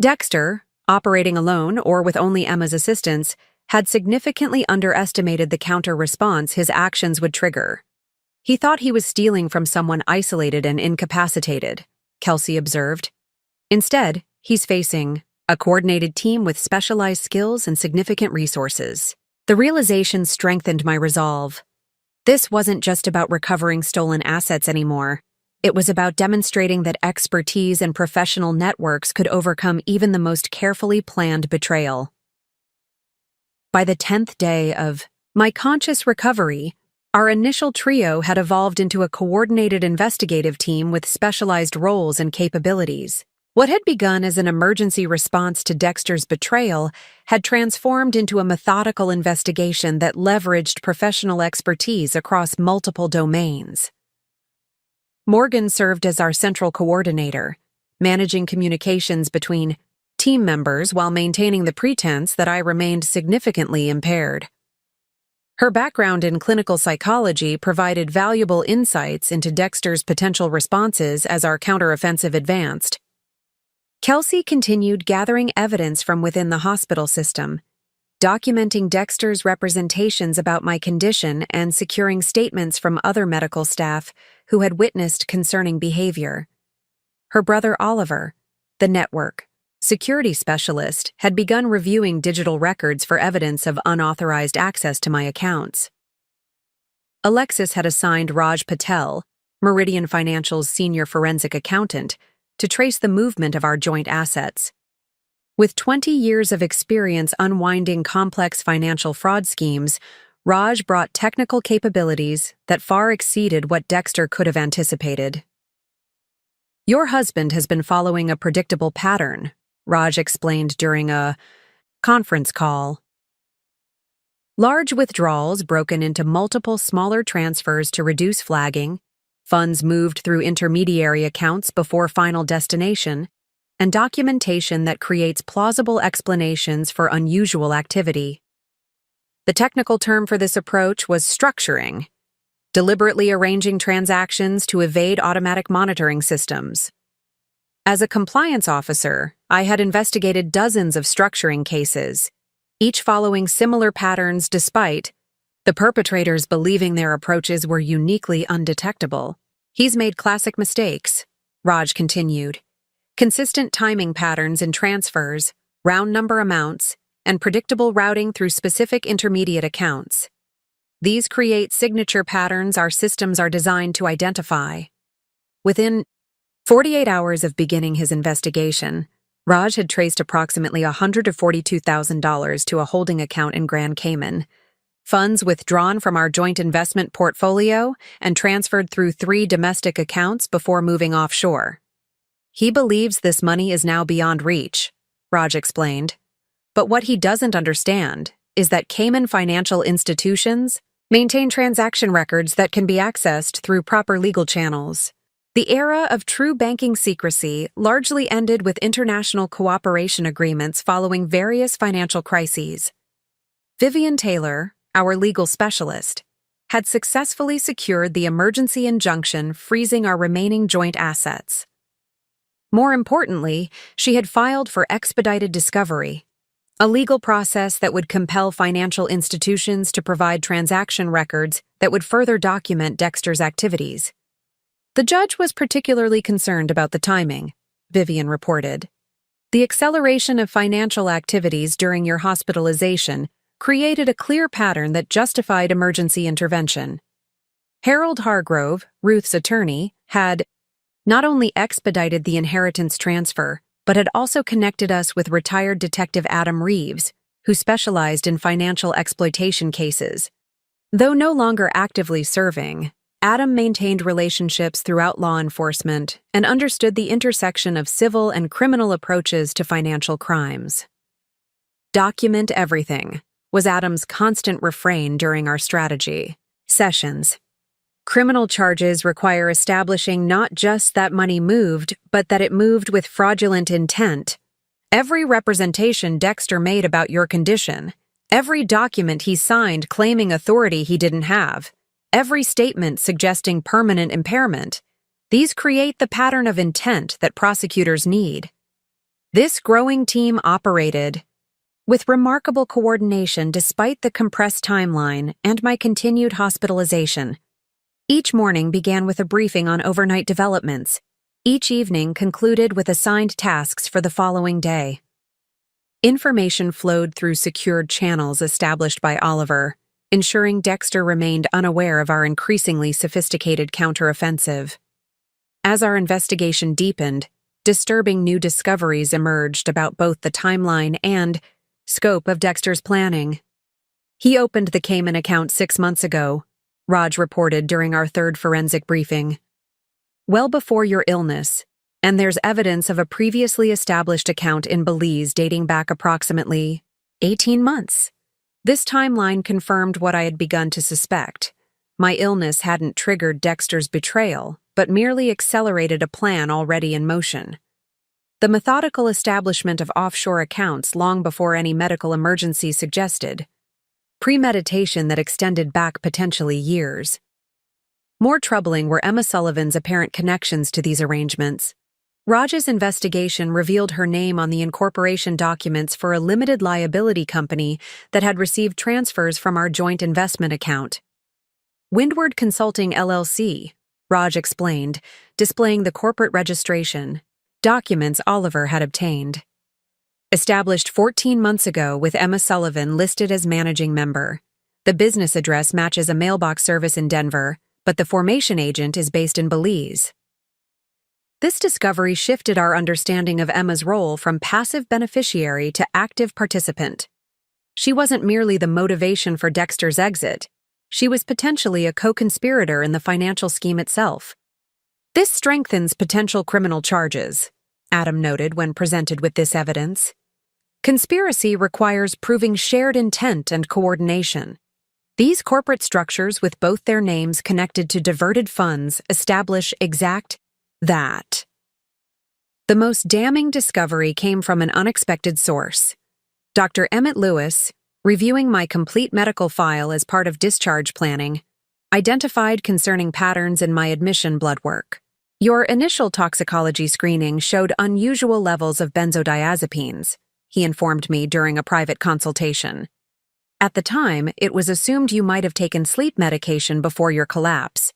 S1: Dexter, operating alone or with only Emma's assistance, had significantly underestimated the counter-response his actions would trigger. He thought he was stealing from someone isolated and incapacitated, Kelsey observed. Instead, he's facing a coordinated team with specialized skills and significant resources. The realization strengthened my resolve. This wasn't just about recovering stolen assets anymore. It was about demonstrating that expertise and professional networks could overcome even the most carefully planned betrayal. By the 10th day of my conscious recovery, our initial trio had evolved into a coordinated investigative team with specialized roles and capabilities. What had begun as an emergency response to Dexter's betrayal had transformed into a methodical investigation that leveraged professional expertise across multiple domains. Morgan served as our central coordinator, managing communications between team members while maintaining the pretense that I remained significantly impaired. Her background in clinical psychology provided valuable insights into Dexter's potential responses as our counteroffensive advanced. Kelsey continued gathering evidence from within the hospital system, documenting Dexter's representations about my condition and securing statements from other medical staff who had witnessed concerning behavior. Her brother Oliver, the network security specialist, had begun reviewing digital records for evidence of unauthorized access to my accounts. Alexis had assigned Raj Patel, Meridian Financial's senior forensic accountant, to trace the movement of our joint assets. With 20 years of experience unwinding complex financial fraud schemes, Raj brought technical capabilities that far exceeded what Dexter could have anticipated. "Your husband has been following a predictable pattern," Raj explained during a conference call. Large withdrawals broken into multiple smaller transfers to reduce flagging, funds moved through intermediary accounts before final destination, and documentation that creates plausible explanations for unusual activity. The technical term for this approach was structuring, deliberately arranging transactions to evade automatic monitoring systems. As a compliance officer, I had investigated dozens of structuring cases, each following similar patterns despite the perpetrators believing their approaches were uniquely undetectable. "He's made classic mistakes," Raj continued. "Consistent timing patterns in transfers, round number amounts, and predictable routing through specific intermediate accounts. These create signature patterns our systems are designed to identify." Within 48 hours of beginning his investigation, Raj had traced approximately $142,000 to a holding account in Grand Cayman, funds withdrawn from our joint investment portfolio and transferred through 3 domestic accounts before moving offshore. "He believes this money is now beyond reach," Raj explained. "But what he doesn't understand is that Cayman financial institutions maintain transaction records that can be accessed through proper legal channels. The era of true banking secrecy largely ended with international cooperation agreements following various financial crises. Vivian Taylor, our legal specialist, had successfully secured the emergency injunction freezing our remaining joint assets. More importantly, she had filed for expedited discovery, a legal process that would compel financial institutions to provide transaction records that would further document Dexter's activities. "The judge was particularly concerned about the timing," Vivian reported. "The acceleration of financial activities during your hospitalization created a clear pattern that justified emergency intervention. Harold Hargrove, Ruth's attorney, had not only expedited the inheritance transfer, but had also connected us with retired Detective Adam Reeves, who specialized in financial exploitation cases. Though no longer actively serving, Adam maintained relationships throughout law enforcement and understood the intersection of civil and criminal approaches to financial crimes. "Document everything," was Adam's constant refrain during our strategy sessions. Criminal charges require establishing not just that money moved, but that it moved with fraudulent intent. Every representation Dexter made about your condition, every document he signed claiming authority he didn't have, every statement suggesting permanent impairment, these create the pattern of intent that prosecutors need. This growing team operated With remarkable coordination despite the compressed timeline and my continued hospitalization. Each morning began with a briefing on overnight developments. Each evening concluded with assigned tasks for the following day. Information flowed through secured channels established by Oliver, ensuring Dexter remained unaware of our increasingly sophisticated counteroffensive. As our investigation deepened, disturbing new discoveries emerged about both the timeline and scope of Dexter's planning. He opened the Cayman account 6 months ago, Raj reported during our third forensic briefing. Well before your illness, and there's evidence of a previously established account in Belize dating back approximately 18 months. This timeline confirmed what I had begun to suspect. My illness hadn't triggered Dexter's betrayal, but merely accelerated a plan already in motion. The methodical establishment of offshore accounts long before any medical emergency suggested. Premeditation that extended back potentially years. More troubling were Emma Sullivan's apparent connections to these arrangements. Raj's investigation revealed her name on the incorporation documents for a limited liability company that had received transfers from our joint investment account. Windward Consulting LLC, Raj explained, displaying the corporate registration, documents Oliver had obtained. Established 14 months ago with Emma Sullivan listed as managing member. The business address matches a mailbox service in Denver, but the formation agent is based in Belize. This discovery shifted our understanding of Emma's role from passive beneficiary to active participant. She wasn't merely the motivation for Dexter's exit. She was potentially a co-conspirator in the financial scheme itself. This strengthens potential criminal charges, Adam noted when presented with this evidence. Conspiracy requires proving shared intent and coordination. These corporate structures with both their names connected to diverted funds establish exact that. The most damning discovery came from an unexpected source. Dr. Emmett Lewis, reviewing my complete medical file as part of discharge planning, identified concerning patterns in my admission blood work. Your initial toxicology screening showed unusual levels of benzodiazepines, he informed me during a private consultation. At the time, it was assumed you might have taken sleep medication before your collapse,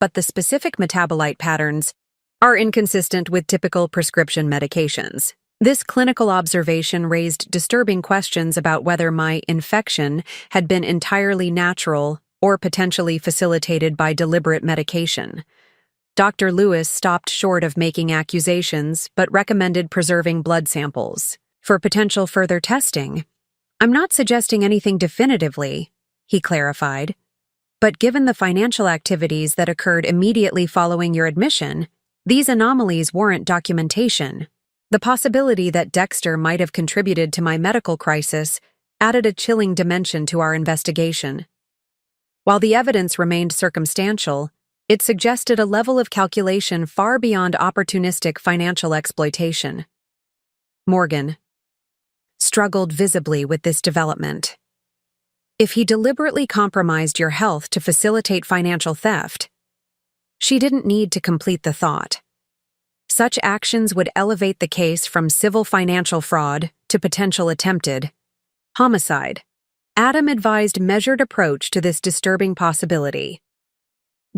S1: but the specific metabolite patterns are inconsistent with typical prescription medications. This clinical observation raised disturbing questions about whether my infection had been entirely natural or potentially facilitated by deliberate medication. Dr. Lewis stopped short of making accusations but recommended preserving blood samples for potential further testing. I'm not suggesting anything definitively, he clarified, but given the financial activities that occurred immediately following your admission, these anomalies warrant documentation. The possibility that Dexter might have contributed to my medical crisis added a chilling dimension to our investigation. While the evidence remained circumstantial, it suggested a level of calculation far beyond opportunistic financial exploitation. Morgan struggled visibly with this development. If he deliberately compromised your health to facilitate financial theft, she didn't need to complete the thought. Such actions would elevate the case from civil financial fraud to potential attempted homicide. Adam advised measured approach to this disturbing possibility.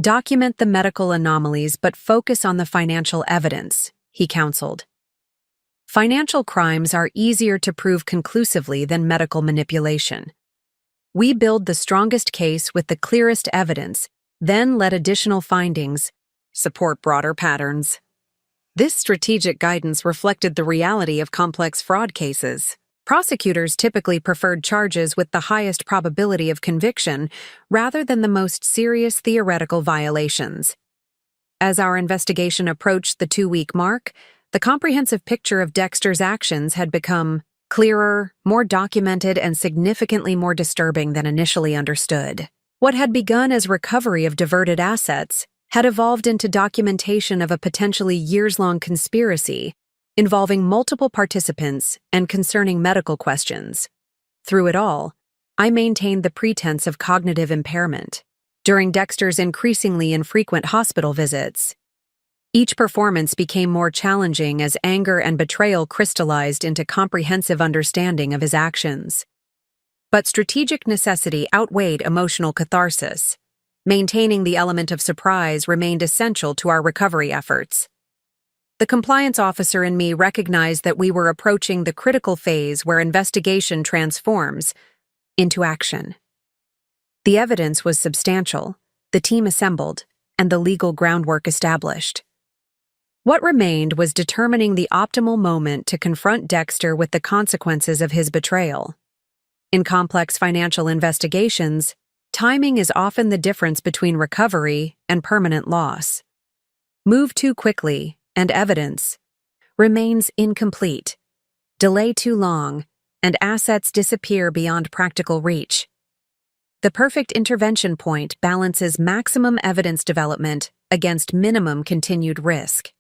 S1: Document the medical anomalies but focus on the financial evidence, he counseled. Financial crimes are easier to prove conclusively than medical manipulation. We build the strongest case with the clearest evidence, then let additional findings support broader patterns. This strategic guidance reflected the reality of complex fraud cases. Prosecutors typically preferred charges with the highest probability of conviction rather than the most serious theoretical violations. As our investigation approached the 2-week mark, the comprehensive picture of Dexter's actions had become clearer, more documented, and significantly more disturbing than initially understood. What had begun as recovery of diverted assets had evolved into documentation of a potentially years-long conspiracy involving multiple participants and concerning medical questions. Through it all, I maintained the pretense of cognitive impairment. During Dexter's increasingly infrequent hospital visits, Each performance became more challenging as anger and betrayal crystallized into comprehensive understanding of his actions. But strategic necessity outweighed emotional catharsis. Maintaining the element of surprise remained essential to our recovery efforts. The compliance officer in me recognized that we were approaching the critical phase where investigation transforms into action. The evidence was substantial, the team assembled, and the legal groundwork established. What remained was determining the optimal moment to confront Dexter with the consequences of his betrayal. In complex financial investigations, timing is often the difference between recovery and permanent loss. Move too quickly, and evidence remains incomplete. Delay too long, and assets disappear beyond practical reach. The perfect intervention point balances maximum evidence development against minimum continued risk.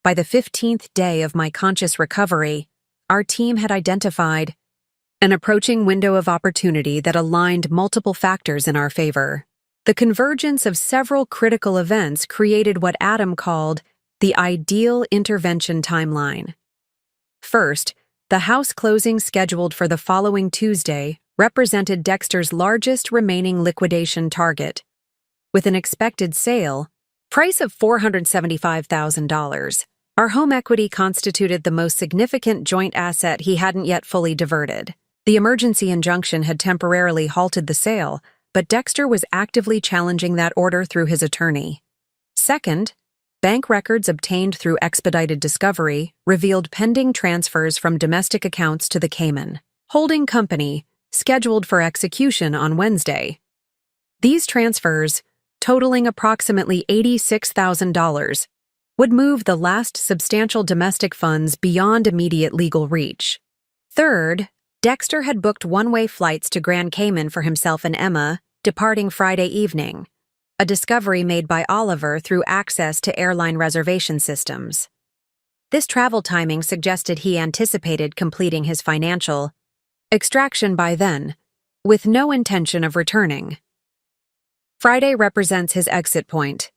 S1: By the 15th day of my conscious recovery, our team had identified an approaching window of opportunity that aligned multiple factors in our favor. The convergence of several critical events created what Adam called the ideal intervention timeline. First, the house closing scheduled for the following Tuesday represented Dexter's largest remaining liquidation target. With an expected sale price of $475,000, our home equity constituted the most significant joint asset he hadn't yet fully diverted. The emergency injunction had temporarily halted the sale, but Dexter was actively challenging that order through his attorney. Second, bank records obtained through expedited discovery revealed pending transfers from domestic accounts to the Cayman holding company, scheduled for execution on Wednesday. These transfers, totaling approximately $86,000, would move the last substantial domestic funds beyond immediate legal reach. Third, Dexter had booked one-way flights to Grand Cayman for himself and Emma, departing Friday evening, a discovery made by Oliver through access to airline reservation systems. This travel timing suggested he anticipated completing his financial extraction by then, with no intention of returning. Friday represents his exit point,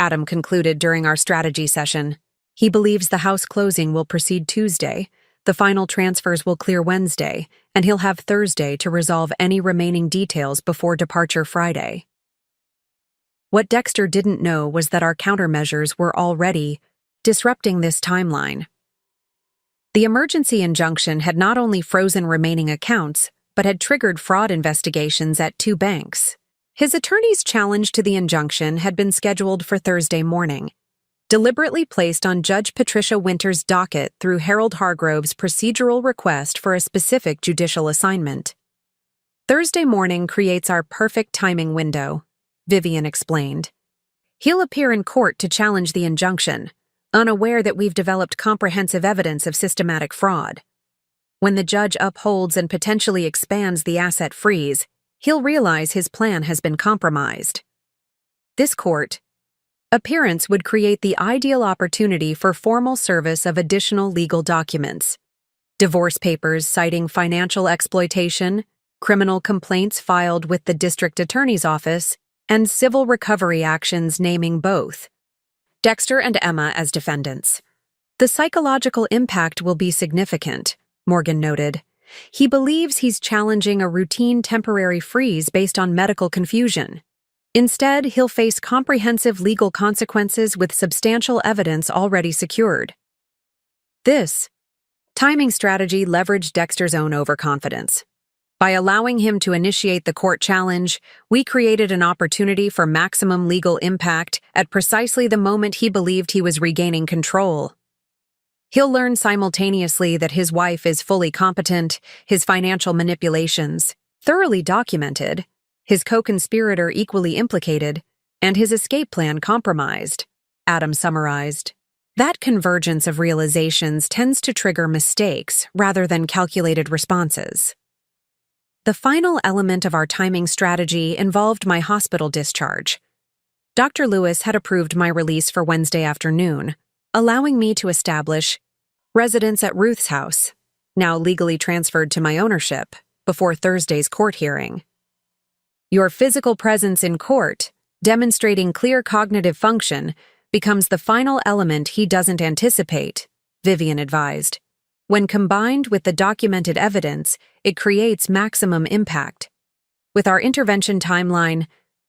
S1: Adam concluded during our strategy session. He believes the house closing will proceed Tuesday, the final transfers will clear Wednesday, and he'll have Thursday to resolve any remaining details before departure Friday. What Dexter didn't know was that our countermeasures were already disrupting this timeline. The emergency injunction had not only frozen remaining accounts, but had triggered fraud investigations at 2 banks. His attorney's challenge to the injunction had been scheduled for Thursday morning, deliberately placed on Judge Patricia Winter's docket through Harold Hargrove's procedural request for a specific judicial assignment. Thursday morning creates our perfect timing window, Vivian explained. He'll appear in court to challenge the injunction, unaware that we've developed comprehensive evidence of systematic fraud. When the judge upholds and potentially expands the asset freeze, he'll realize his plan has been compromised. This court appearance would create the ideal opportunity for formal service of additional legal documents. Divorce papers citing financial exploitation, criminal complaints filed with the district attorney's office, and civil recovery actions naming both Dexter and Emma as defendants. The psychological impact will be significant, Morgan noted. He believes he's challenging a routine temporary freeze based on medical confusion. Instead, he'll face comprehensive legal consequences with substantial evidence already secured. This timing strategy leveraged Dexter's own overconfidence. By allowing him to initiate the court challenge, we created an opportunity for maximum legal impact at precisely the moment he believed he was regaining control. He'll learn simultaneously that his wife is fully competent, his financial manipulations thoroughly documented, his co-conspirator equally implicated, and his escape plan compromised, Adam summarized. That convergence of realizations tends to trigger mistakes rather than calculated responses. The final element of our timing strategy involved my hospital discharge. Dr. Lewis had approved my release for Wednesday afternoon, allowing me to establish residence at Ruth's house, now legally transferred to my ownership, before Thursday's court hearing. Your physical presence in court, demonstrating clear cognitive function, becomes the final element he doesn't anticipate, Vivian advised. When combined with the documented evidence, it creates maximum impact. With our intervention timeline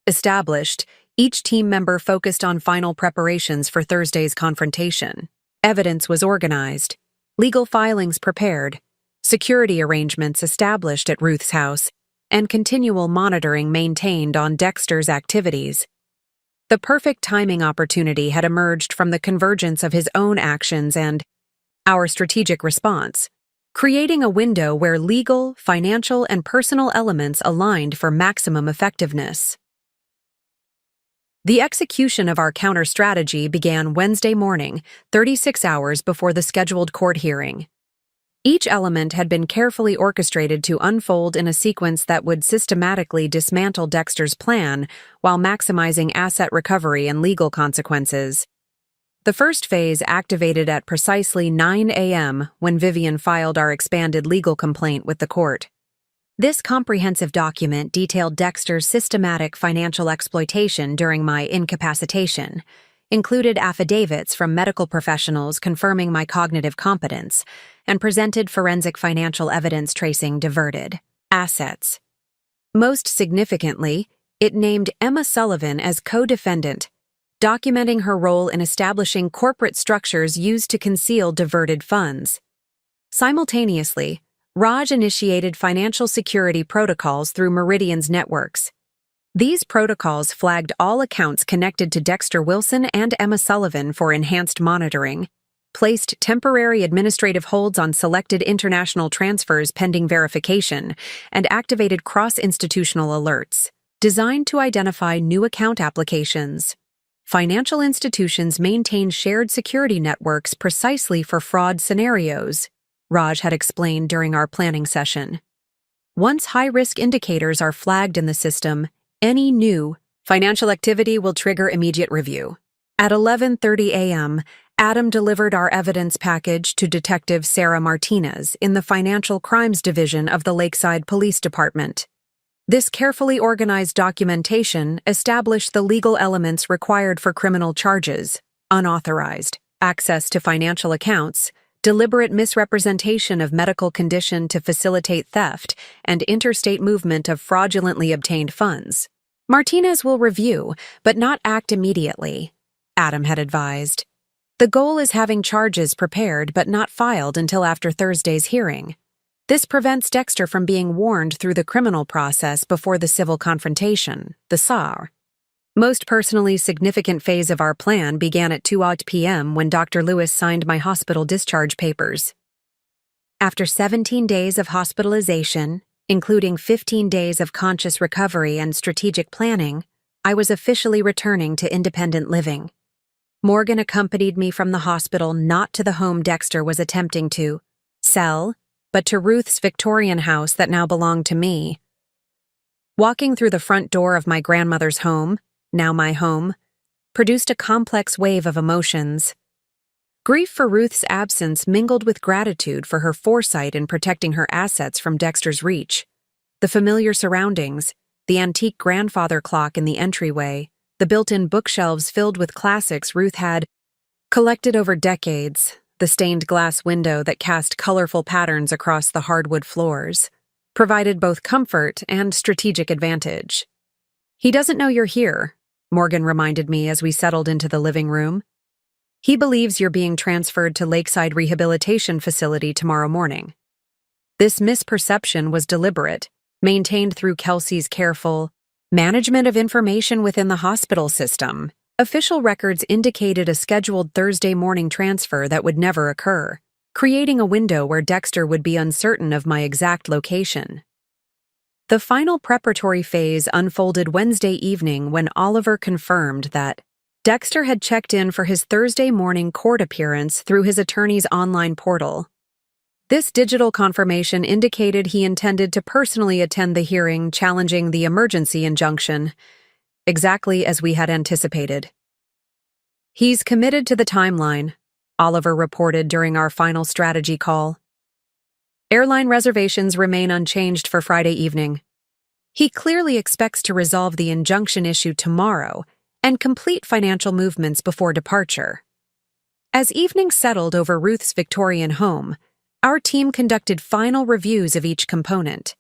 S1: established, each team member focused on final preparations for Thursday's confrontation. Evidence was organized, legal filings prepared, security arrangements established at Ruth's house, and continual monitoring maintained on Dexter's activities. The perfect timing opportunity had emerged from the convergence of his own actions and our strategic response, creating a window where legal, financial, and personal elements aligned for maximum effectiveness. The execution of our counter-strategy began Wednesday morning, 36 hours before the scheduled court hearing. Each element had been carefully orchestrated to unfold in a sequence that would systematically dismantle Dexter's plan while maximizing asset recovery and legal consequences. The first phase activated at precisely 9 a.m. when Vivian filed our expanded legal complaint with the court. This comprehensive document detailed Dexter's systematic financial exploitation during my incapacitation, included affidavits from medical professionals confirming my cognitive competence, and presented forensic financial evidence tracing diverted assets. Most significantly, it named Emma Sullivan as co-defendant, documenting her role in establishing corporate structures used to conceal diverted funds. Simultaneously, Raj initiated financial security protocols through Meridian's networks. These protocols flagged all accounts connected to Dexter Wilson and Emma Sullivan for enhanced monitoring, placed temporary administrative holds on selected international transfers pending verification, and activated cross-institutional alerts, designed to identify new account applications. Financial institutions maintain shared security networks precisely for fraud scenarios, Raj had explained during our planning session. Once high-risk indicators are flagged in the system, any new financial activity will trigger immediate review. At 11:30 a.m., Adam delivered our evidence package to Detective Sarah Martinez in the Financial Crimes Division of the Lakeside Police Department. This carefully organized documentation established the legal elements required for criminal charges: unauthorized access to financial accounts, deliberate misrepresentation of medical condition to facilitate theft, and interstate movement of fraudulently obtained funds. Martinez will review, but not act immediately, Adam had advised. The goal is having charges prepared but not filed until after Thursday's hearing. This prevents Dexter from being warned through the criminal process before the civil confrontation, the SAR. Most personally significant phase of our plan began at 2:00 p.m. when Dr. Lewis signed my hospital discharge papers. After 17 days of hospitalization, including 15 days of conscious recovery and strategic planning, I was officially returning to independent living. Morgan accompanied me from the hospital not to the home Dexter was attempting to sell, but to Ruth's Victorian house that now belonged to me. Walking through the front door of my grandmother's home, now my home, produced a complex wave of emotions. Grief for Ruth's absence mingled with gratitude for her foresight in protecting her assets from Dexter's reach. The familiar surroundings, the antique grandfather clock in the entryway, the built-in bookshelves filled with classics Ruth had collected over decades, the stained glass window that cast colorful patterns across the hardwood floors, provided both comfort and strategic advantage. "He doesn't know you're here," Morgan reminded me as we settled into the living room. "He believes you're being transferred to Lakeside Rehabilitation Facility tomorrow morning." This misperception was deliberate, maintained through Kelsey's careful management of information within the hospital system. Official records indicated a scheduled Thursday morning transfer that would never occur, creating a window where Dexter would be uncertain of my exact location. The final preparatory phase unfolded Wednesday evening when Oliver confirmed that Dexter had checked in for his Thursday morning court appearance through his attorney's online portal. This digital confirmation indicated he intended to personally attend the hearing challenging the emergency injunction, exactly as we had anticipated. "He's committed to the timeline," Oliver reported during our final strategy call. "Airline reservations remain unchanged for Friday evening. He clearly expects to resolve the injunction issue tomorrow, and complete financial movements before departure. As evening settled over Ruth's Victorian home, our team conducted final reviews of each component.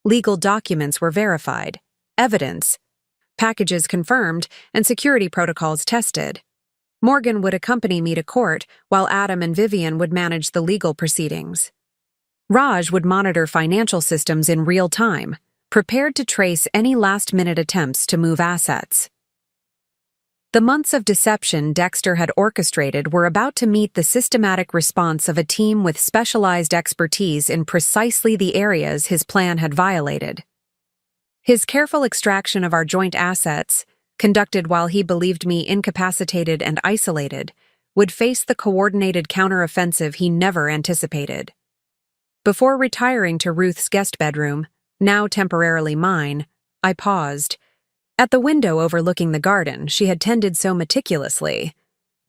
S1: Legal documents were verified, evidence, packages confirmed, and security protocols tested. Morgan would accompany me to court, while Adam and Vivian would manage the legal proceedings. Raj would monitor financial systems in real time, prepared to trace any last-minute attempts to move assets. The months of deception Dexter had orchestrated were about to meet the systematic response of a team with specialized expertise in precisely the areas his plan had violated. His careful extraction of our joint assets, conducted while he believed me incapacitated and isolated, would face the coordinated counteroffensive he never anticipated. Before retiring to Ruth's guest bedroom, now temporarily mine, I paused. At the window overlooking the garden she had tended so meticulously.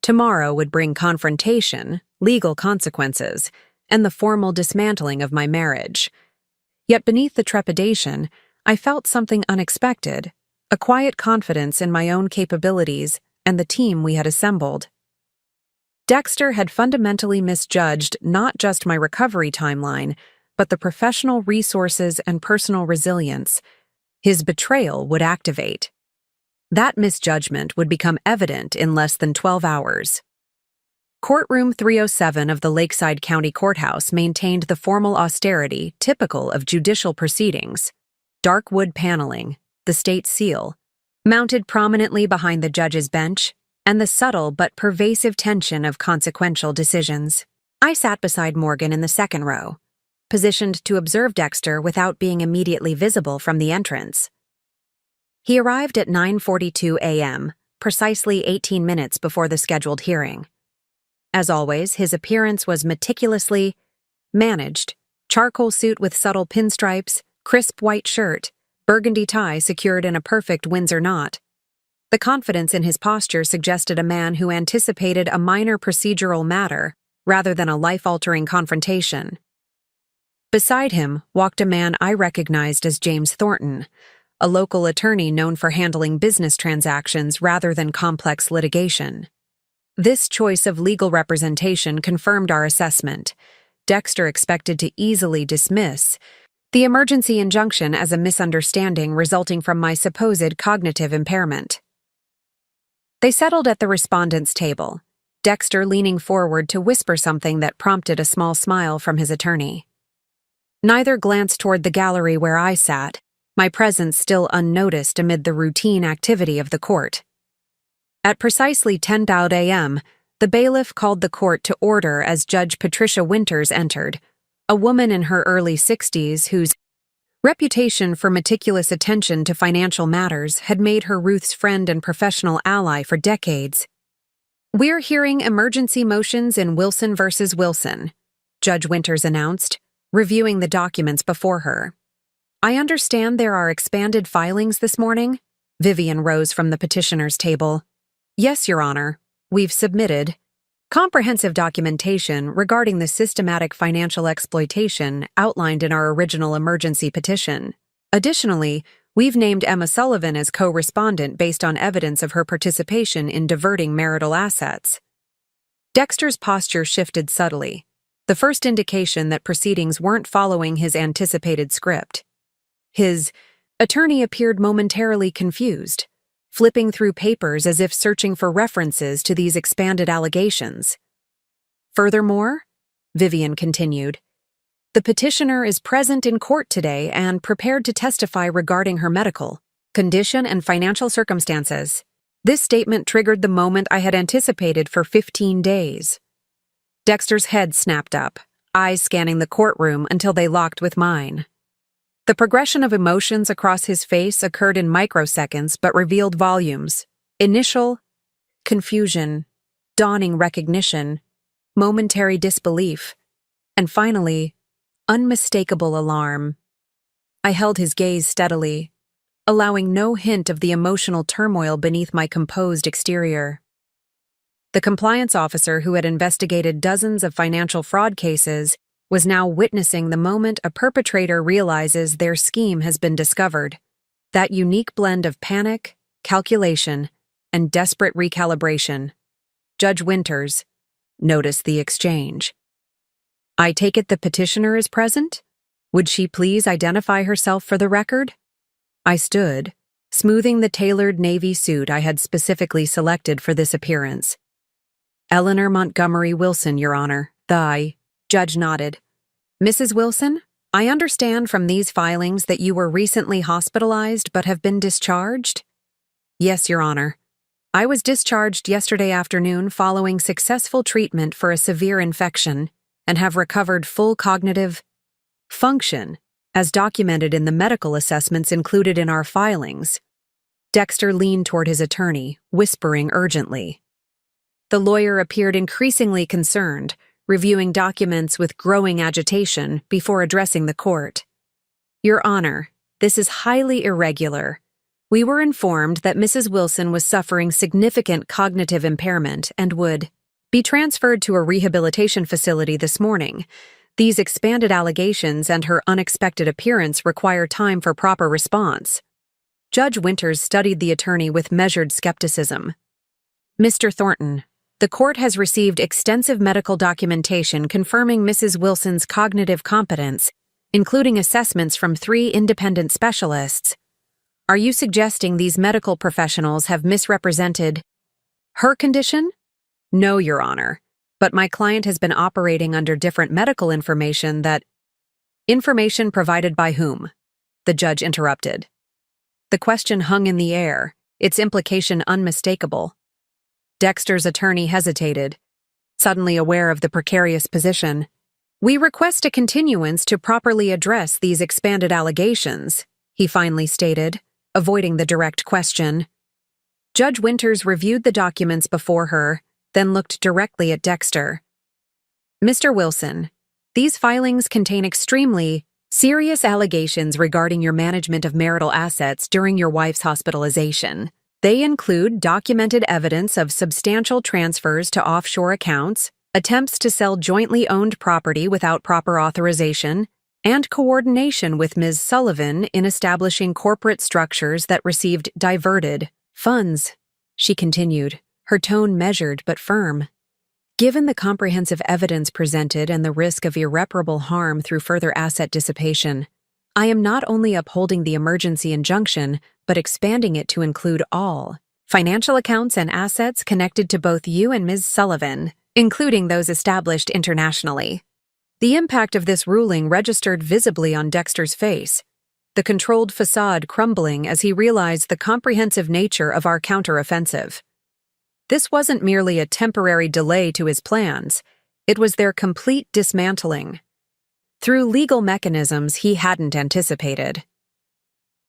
S1: Tomorrow would bring confrontation, legal consequences, and the formal dismantling of my marriage. Yet beneath the trepidation, I felt something unexpected, a quiet confidence in my own capabilities and the team we had assembled. Dexter had fundamentally misjudged not just my recovery timeline, but the professional resources and personal resilience his betrayal would activate. That misjudgment would become evident in less than 12 hours. Courtroom 307 of the Lakeside County Courthouse maintained the formal austerity typical of judicial proceedings. Dark wood paneling, the state seal, mounted prominently behind the judge's bench, and the subtle but pervasive tension of consequential decisions. I sat beside Morgan in the second row, positioned to observe Dexter without being immediately visible from the entrance. He arrived at 9:42 a.m., precisely 18 minutes before the scheduled hearing. As always, his appearance was meticulously managed: charcoal suit with subtle pinstripes, crisp white shirt, burgundy tie secured in a perfect Windsor knot. The confidence in his posture suggested a man who anticipated a minor procedural matter rather than a life-altering confrontation. Beside him walked a man I recognized as James Thornton, a local attorney known for handling business transactions rather than complex litigation. This choice of legal representation confirmed our assessment. Dexter expected to easily dismiss the emergency injunction as a misunderstanding resulting from my supposed cognitive impairment. They settled at the respondent's table, Dexter leaning forward to whisper something that prompted a small smile from his attorney. Neither glanced toward the gallery where I sat, my presence still unnoticed amid the routine activity of the court. At precisely 10:00 a.m., the bailiff called the court to order as Judge Patricia Winters entered, a woman in her early 60s whose reputation for meticulous attention to financial matters had made her Ruth's friend and professional ally for decades. "We're hearing emergency motions in Wilson versus Wilson," Judge Winters announced, reviewing the documents before her. "I understand there are expanded filings this morning?" Vivian rose from the petitioner's table. "Yes, Your Honor. We've submitted comprehensive documentation regarding the systematic financial exploitation outlined in our original emergency petition. Additionally, we've named Emma Sullivan as co-respondent based on evidence of her participation in diverting marital assets." Dexter's posture shifted subtly, the first indication that proceedings weren't following his anticipated script. His attorney appeared momentarily confused, flipping through papers as if searching for references to these expanded allegations. "Furthermore," Vivian continued, "the petitioner is present in court today and prepared to testify regarding her medical condition and financial circumstances. This statement triggered the moment I had anticipated for 15 days. Dexter's head snapped up, eyes scanning the courtroom until they locked with mine. The progression of emotions across his face occurred in microseconds but revealed volumes: initial confusion, dawning recognition, momentary disbelief, and finally, unmistakable alarm. I held his gaze steadily, allowing no hint of the emotional turmoil beneath my composed exterior. The compliance officer who had investigated dozens of financial fraud cases was now witnessing the moment a perpetrator realizes their scheme has been discovered. That unique blend of panic, calculation, and desperate recalibration. Judge Winters noticed the exchange. I take it the petitioner is present? Would she please identify herself for the record? I stood, smoothing the tailored navy suit I had specifically selected for this appearance. Eleanor Montgomery Wilson, Your Honor. The judge nodded. Mrs. Wilson, I understand from these filings that you were recently hospitalized but have been discharged? Yes, Your Honor. I was discharged yesterday afternoon following successful treatment for a severe infection and have recovered full cognitive function, as documented in the medical assessments included in our filings. Dexter leaned toward his attorney, whispering urgently. The lawyer appeared increasingly concerned, reviewing documents with growing agitation before addressing the court. Your Honor, this is highly irregular. We were informed that Mrs. Wilson was suffering significant cognitive impairment and would be transferred to a rehabilitation facility this morning. These expanded allegations and her unexpected appearance require time for proper response. Judge Winters studied the attorney with measured skepticism. Mr. Thornton, the court has received extensive medical documentation confirming Mrs. Wilson's cognitive competence, including assessments from 3 independent specialists. Are you suggesting these medical professionals have misrepresented her condition? No, Your Honor, but my client has been operating under different medical information Information provided by whom? The judge interrupted. The question hung in the air, its implication unmistakable. Dexter's attorney hesitated, suddenly aware of the precarious position. We request a continuance to properly address these expanded allegations, he finally stated, avoiding the direct question. Judge Winters reviewed the documents before her, then looked directly at Dexter. Mr. Wilson, these filings contain extremely serious allegations regarding your management of marital assets during your wife's hospitalization. They include documented evidence of substantial transfers to offshore accounts, attempts to sell jointly owned property without proper authorization, and coordination with Ms. Sullivan in establishing corporate structures that received diverted funds, she continued, her tone measured but firm. Given the comprehensive evidence presented and the risk of irreparable harm through further asset dissipation, I am not only upholding the emergency injunction, but expanding it to include all financial accounts and assets connected to both you and Ms. Sullivan, including those established internationally. The impact of this ruling registered visibly on Dexter's face, the controlled facade crumbling as he realized the comprehensive nature of our counteroffensive. This wasn't merely a temporary delay to his plans, it was their complete dismantling, through legal mechanisms he hadn't anticipated.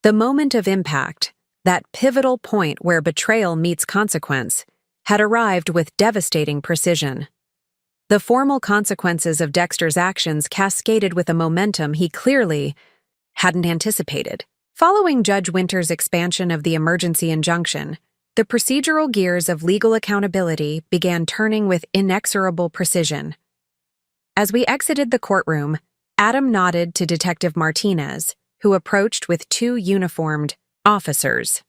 S1: The moment of impact, that pivotal point where betrayal meets consequence, had arrived with devastating precision. The formal consequences of Dexter's actions cascaded with a momentum he clearly hadn't anticipated. Following Judge Winters' expansion of the emergency injunction, the procedural gears of legal accountability began turning with inexorable precision. As we exited the courtroom, Adam nodded to Detective Martinez, who approached with 2 uniformed officers.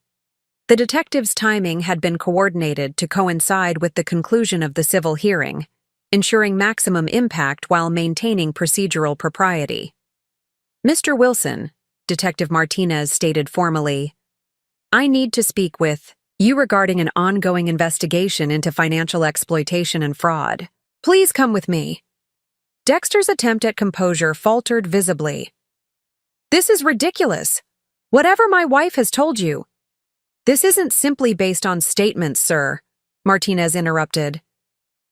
S1: The detective's timing had been coordinated to coincide with the conclusion of the civil hearing, ensuring maximum impact while maintaining procedural propriety. Mr. Wilson, Detective Martinez stated formally, I need to speak with you regarding an ongoing investigation into financial exploitation and fraud. Please come with me. Dexter's attempt at composure faltered visibly. This is ridiculous. Whatever my wife has told you. This isn't simply based on statements, sir, Martinez interrupted.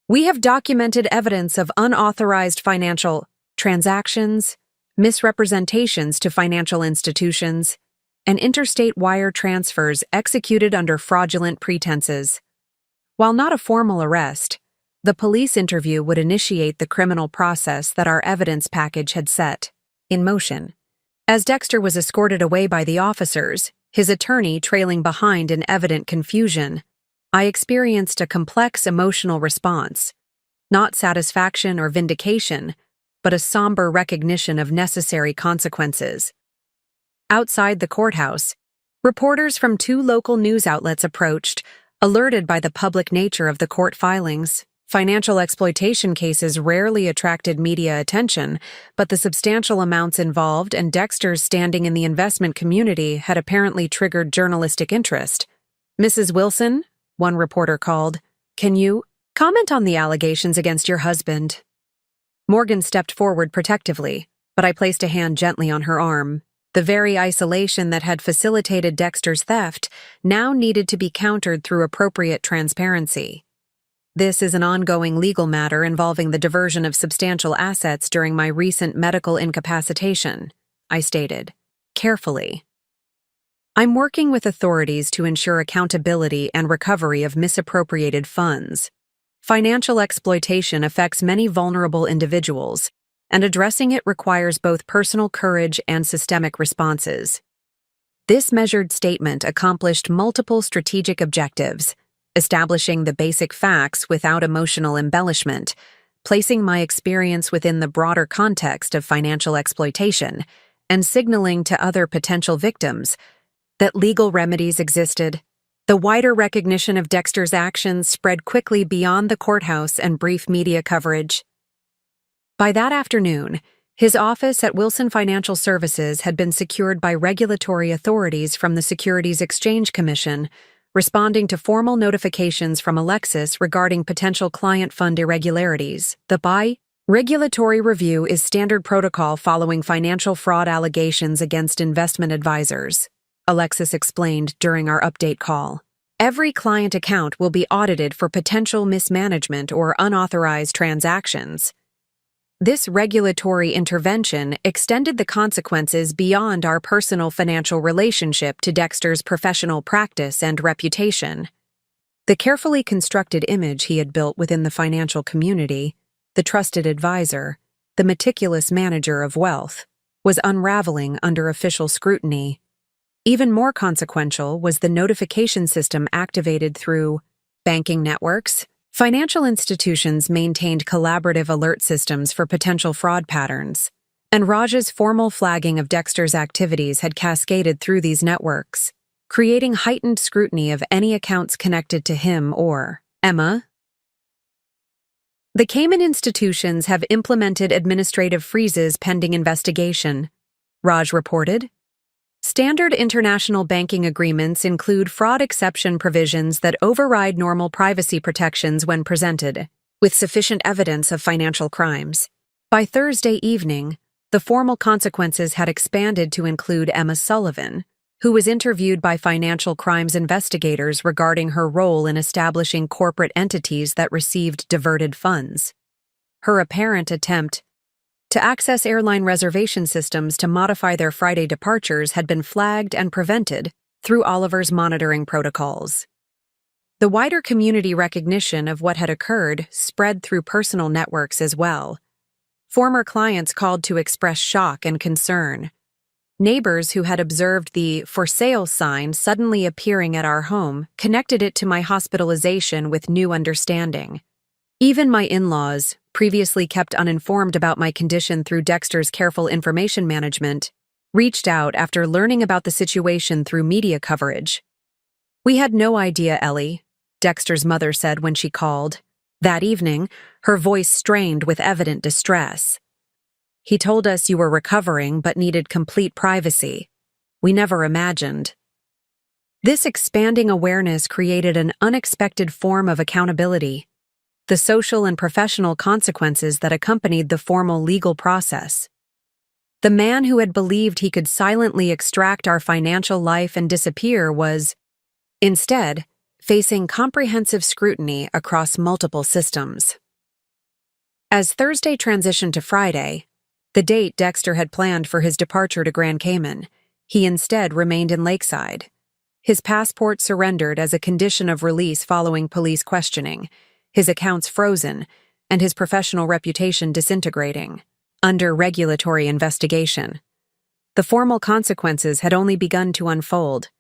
S1: We have documented evidence of unauthorized financial transactions, misrepresentations to financial institutions, and interstate wire transfers executed under fraudulent pretenses. While not a formal arrest, the police interview would initiate the criminal process that our evidence package had set in motion. As Dexter was escorted away by the officers, his attorney trailing behind in evident confusion, I experienced a complex emotional response, not satisfaction or vindication, but a somber recognition of necessary consequences. Outside the courthouse, reporters from 2 local news outlets approached, Alerted by the public nature of the court filings, financial exploitation cases rarely attracted media attention, but the substantial amounts involved and Dexter's standing in the investment community had apparently triggered journalistic interest. "Mrs. Wilson," one reporter called, "can you comment on the allegations against your husband?" Morgan stepped forward protectively, but I placed a hand gently on her arm. The very isolation that had facilitated Dexter's theft now needed to be countered through appropriate transparency. "This is an ongoing legal matter involving the diversion of substantial assets during my recent medical incapacitation," I stated, carefully. "I'm working with authorities to ensure accountability and recovery of misappropriated funds. Financial exploitation affects many vulnerable individuals, and addressing it requires both personal courage and systemic responses." This measured statement accomplished multiple strategic objectives, establishing the basic facts without emotional embellishment, placing my experience within the broader context of financial exploitation, and signaling to other potential victims that legal remedies existed. The wider recognition of Dexter's actions spread quickly beyond the courthouse and brief media coverage. By that afternoon, his office at Wilson Financial Services had been secured by regulatory authorities from the Securities Exchange Commission, responding to formal notifications from Alexis regarding potential client fund irregularities. The regulatory review is standard protocol following financial fraud allegations against investment advisors, Alexis explained during our update call. "Every client account will be audited for potential mismanagement or unauthorized transactions." This regulatory intervention extended the consequences beyond our personal financial relationship to Dexter's professional practice and reputation. The carefully constructed image he had built within the financial community, the trusted advisor, the meticulous manager of wealth, was unraveling under official scrutiny. Even more consequential was the notification system activated through banking networks. Financial institutions maintained collaborative alert systems for potential fraud patterns, and Raj's formal flagging of Dexter's activities had cascaded through these networks, creating heightened scrutiny of any accounts connected to him or Emma. "The Cayman institutions have implemented administrative freezes pending investigation," Raj reported. "Standard international banking agreements include fraud exception provisions that override normal privacy protections when presented with sufficient evidence of financial crimes." By Thursday evening, the formal consequences had expanded to include Emma Sullivan, who was interviewed by financial crimes investigators regarding her role in establishing corporate entities that received diverted funds. Her apparent attempt to access airline reservation systems to modify their Friday departures had been flagged and prevented through Oliver's monitoring protocols. The wider community recognition of what had occurred spread through personal networks as well. Former clients called to express shock and concern. Neighbors who had observed the "for sale" sign suddenly appearing at our home connected it to my hospitalization with new understanding. Even my in-laws, previously kept uninformed about my condition through Dexter's careful information management, reached out after learning about the situation through media coverage. "We had no idea, Ellie," Dexter's mother said when she called. That evening, her voice strained with evident distress. "He told us you were recovering but needed complete privacy. We never imagined." This expanding awareness created an unexpected form of accountability. The social and professional consequences that accompanied the formal legal process. The man who had believed he could silently extract our financial life and disappear was, instead, facing comprehensive scrutiny across multiple systems. As Thursday transitioned to Friday, the date Dexter had planned for his departure to Grand Cayman, he instead remained in Lakeside. His passport surrendered as a condition of release following police questioning, his accounts frozen, and his professional reputation disintegrating, under regulatory investigation. The formal consequences had only begun to unfold,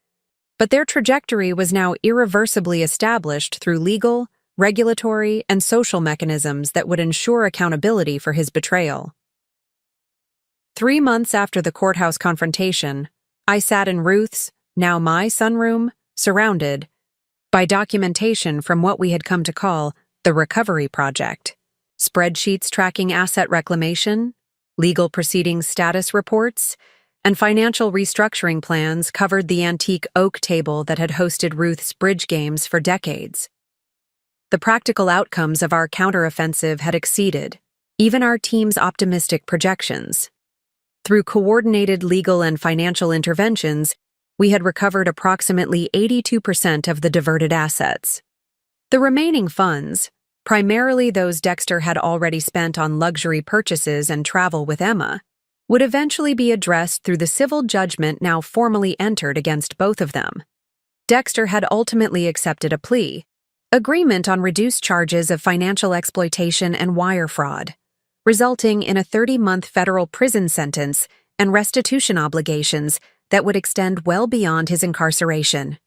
S1: but their trajectory was now irreversibly established through legal, regulatory, and social mechanisms that would ensure accountability for his betrayal. 3 months after the courthouse confrontation, I sat in Ruth's, now my sunroom, surrounded by documentation from what we had come to call the Recovery Project. Spreadsheets tracking asset reclamation, legal proceedings status reports, and financial restructuring plans covered the antique oak table that had hosted Ruth's bridge games for decades. The practical outcomes of our counteroffensive had exceeded even our team's optimistic projections. Through coordinated legal and financial interventions, we had recovered approximately 82% of the diverted assets. The remaining funds, primarily those Dexter had already spent on luxury purchases and travel with Emma, would eventually be addressed through the civil judgment now formally entered against both of them. Dexter had ultimately accepted a plea agreement on reduced charges of financial exploitation and wire fraud, resulting in a 30-month federal prison sentence and restitution obligations that would extend well beyond his incarceration.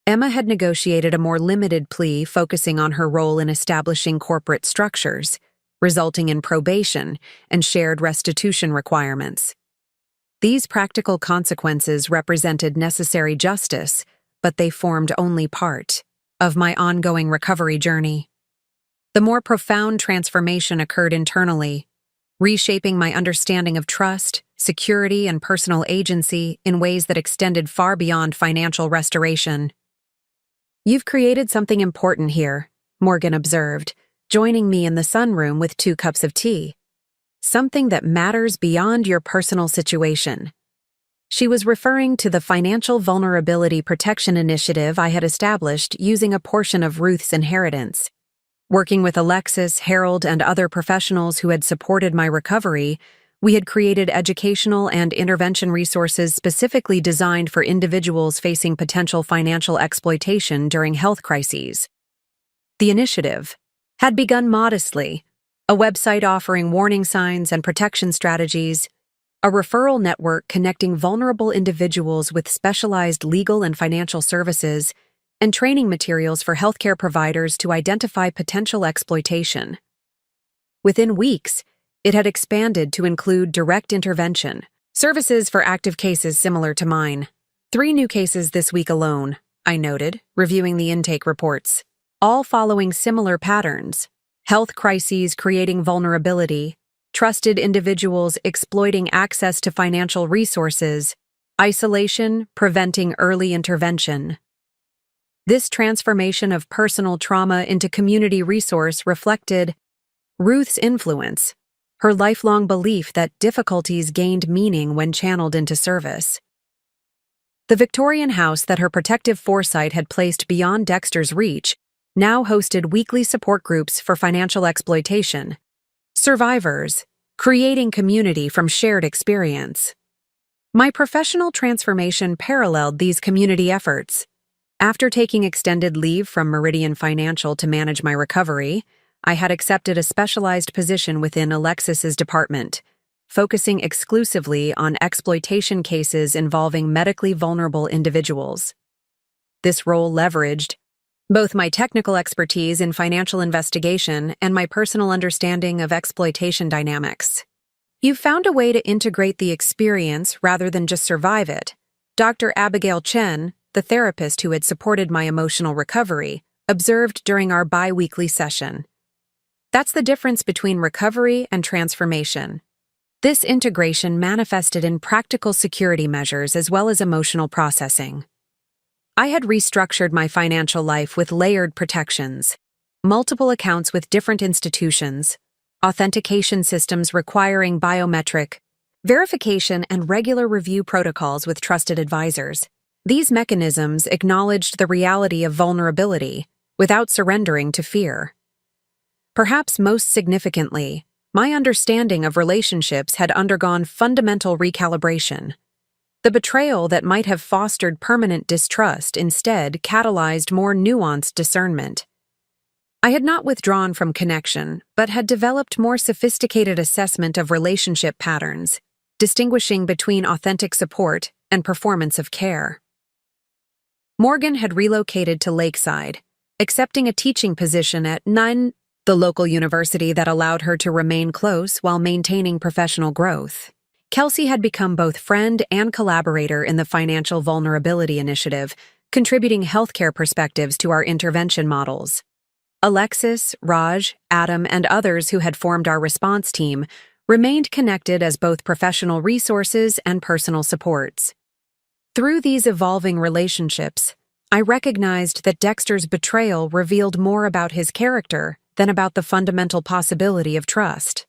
S1: Emma had negotiated a more limited plea focusing on her role in establishing corporate structures, resulting in probation and shared restitution requirements. These practical consequences represented necessary justice, but they formed only part of my ongoing recovery journey. The more profound transformation occurred internally, reshaping my understanding of trust, security, and personal agency in ways that extended far beyond financial restoration. "You've created something important here," Morgan observed, joining me in the sunroom with 2 cups of tea. "Something that matters beyond your personal situation." She was referring to the Financial Vulnerability Protection Initiative I had established using a portion of Ruth's inheritance. Working with Alexis, Harold, and other professionals who had supported my recovery, we had created educational and intervention resources specifically designed for individuals facing potential financial exploitation during health crises. The initiative had begun modestly, a website offering warning signs and protection strategies, a referral network connecting vulnerable individuals with specialized legal and financial services, and training materials for healthcare providers to identify potential exploitation. Within weeks, it had expanded to include direct intervention, services for active cases similar to mine. 3 new cases this week alone, I noted, reviewing the intake reports, all following similar patterns: health crises creating vulnerability, trusted individuals exploiting access to financial resources, isolation preventing early intervention. This transformation of personal trauma into community resource reflected Ruth's influence, her lifelong belief that difficulties gained meaning when channeled into service. The Victorian house that her protective foresight had placed beyond Dexter's reach now hosted weekly support groups for financial exploitation, survivors, creating community from shared experience. My professional transformation paralleled these community efforts. After taking extended leave from Meridian Financial to manage my recovery, I had accepted a specialized position within Alexis's department, focusing exclusively on exploitation cases involving medically vulnerable individuals. This role leveraged both my technical expertise in financial investigation and my personal understanding of exploitation dynamics. "You've found a way to integrate the experience rather than just survive it," Dr. Abigail Chen, the therapist who had supported my emotional recovery, observed during our bi-weekly session. "That's the difference between recovery and transformation." This integration manifested in practical security measures as well as emotional processing. I had restructured my financial life with layered protections, multiple accounts with different institutions, authentication systems requiring biometric verification, and regular review protocols with trusted advisors. These mechanisms acknowledged the reality of vulnerability without surrendering to fear. Perhaps most significantly, my understanding of relationships had undergone fundamental recalibration. The betrayal that might have fostered permanent distrust instead catalyzed more nuanced discernment. I had not withdrawn from connection, but had developed more sophisticated assessment of relationship patterns, distinguishing between authentic support and performance of care. Morgan had relocated to Lakeside, accepting a teaching position at NUN, the local university that allowed her to remain close while maintaining professional growth. Kelsey had become both friend and collaborator in the Financial Vulnerability Initiative, contributing healthcare perspectives to our intervention models. Alexis, Raj, Adam, and others who had formed our response team remained connected as both professional resources and personal supports. Through these evolving relationships, I recognized that Dexter's betrayal revealed more about his character than about the fundamental possibility of trust.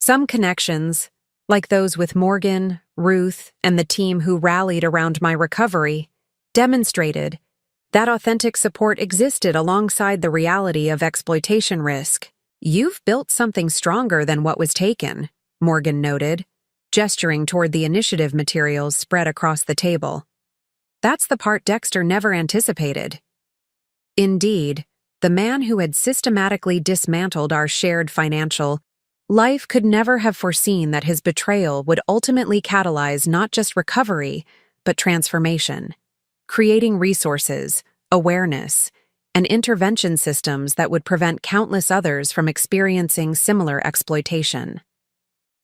S1: Some connections, like those with Morgan, Ruth, and the team who rallied around my recovery, demonstrated that authentic support existed alongside the reality of exploitation risk. "You've built something stronger than what was taken," Morgan noted, gesturing toward the initiative materials spread across the table. That's the part Dexter never anticipated. Indeed, the man who had systematically dismantled our shared financial life could never have foreseen that his betrayal would ultimately catalyze not just recovery, but transformation, creating resources, awareness, and intervention systems that would prevent countless others from experiencing similar exploitation.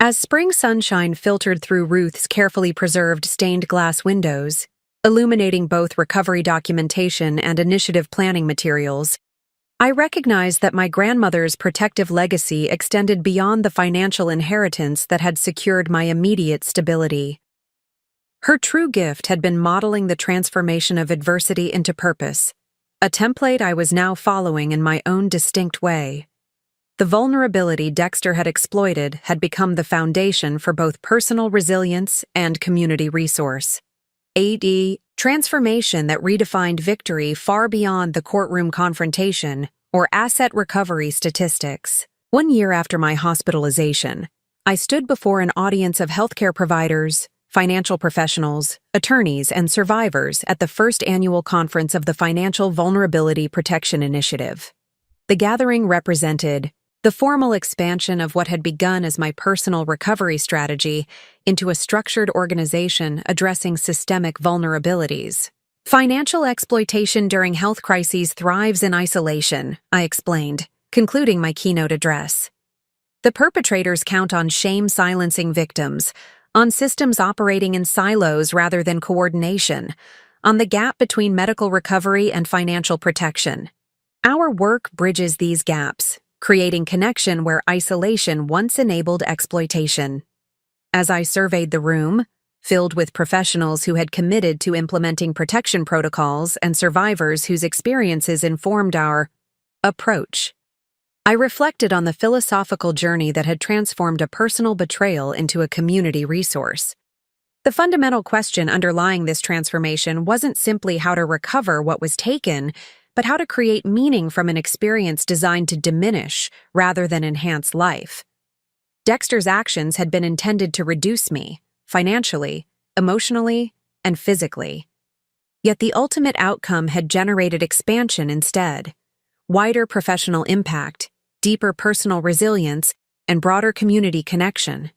S1: As spring sunshine filtered through Ruth's carefully preserved stained glass windows, illuminating both recovery documentation and initiative planning materials, I recognized that my grandmother's protective legacy extended beyond the financial inheritance that had secured my immediate stability. Her true gift had been modeling the transformation of adversity into purpose, a template I was now following in my own distinct way. The vulnerability Dexter had exploited had become the foundation for both personal resilience and community resource. A.D. transformation that redefined victory far beyond the courtroom confrontation or asset recovery statistics. 1 year after my hospitalization, I stood before an audience of healthcare providers, financial professionals, attorneys, and survivors at the first annual conference of the Financial Vulnerability Protection Initiative. The gathering represented the formal expansion of what had begun as my personal recovery strategy into a structured organization addressing systemic vulnerabilities. "Financial exploitation during health crises thrives in isolation," I explained, concluding my keynote address. "The perpetrators count on shame silencing victims, on systems operating in silos rather than coordination, on the gap between medical recovery and financial protection. Our work bridges these gaps, creating connection where isolation once enabled exploitation." As I surveyed the room, filled with professionals who had committed to implementing protection protocols and survivors whose experiences informed our approach, I reflected on the philosophical journey that had transformed a personal betrayal into a community resource. The fundamental question underlying this transformation wasn't simply how to recover what was taken, but how to create meaning from an experience designed to diminish rather than enhance life. Dexter's actions had been intended to reduce me, financially, emotionally, and physically. Yet the ultimate outcome had generated expansion instead, wider professional impact, deeper personal resilience, and broader community connection.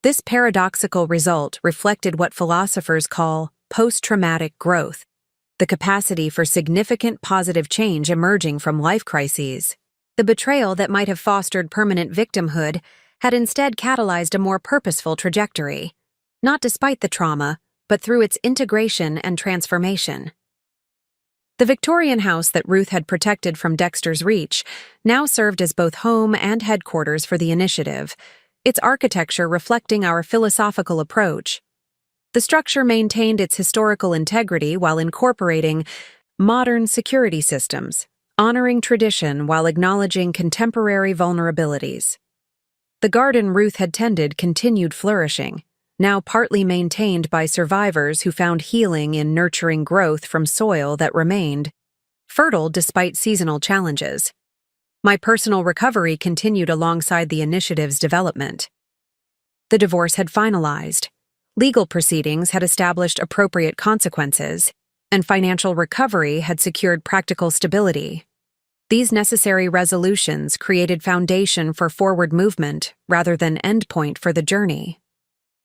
S1: This paradoxical result reflected what philosophers call post-traumatic growth, the capacity for significant positive change emerging from life crises. The betrayal that might have fostered permanent victimhood had instead catalyzed a more purposeful trajectory, not despite the trauma, but through its integration and transformation. The Victorian house that Ruth had protected from Dexter's reach now served as both home and headquarters for the initiative, its architecture reflecting our philosophical approach. The structure maintained its historical integrity while incorporating modern security systems, honoring tradition while acknowledging contemporary vulnerabilities. The garden Ruth had tended continued flourishing, now partly maintained by survivors who found healing in nurturing growth from soil that remained fertile despite seasonal challenges. My personal recovery continued alongside the initiative's development. The divorce had finalized. Legal proceedings had established appropriate consequences, and financial recovery had secured practical stability. These necessary resolutions created foundation for forward movement rather than endpoint for the journey.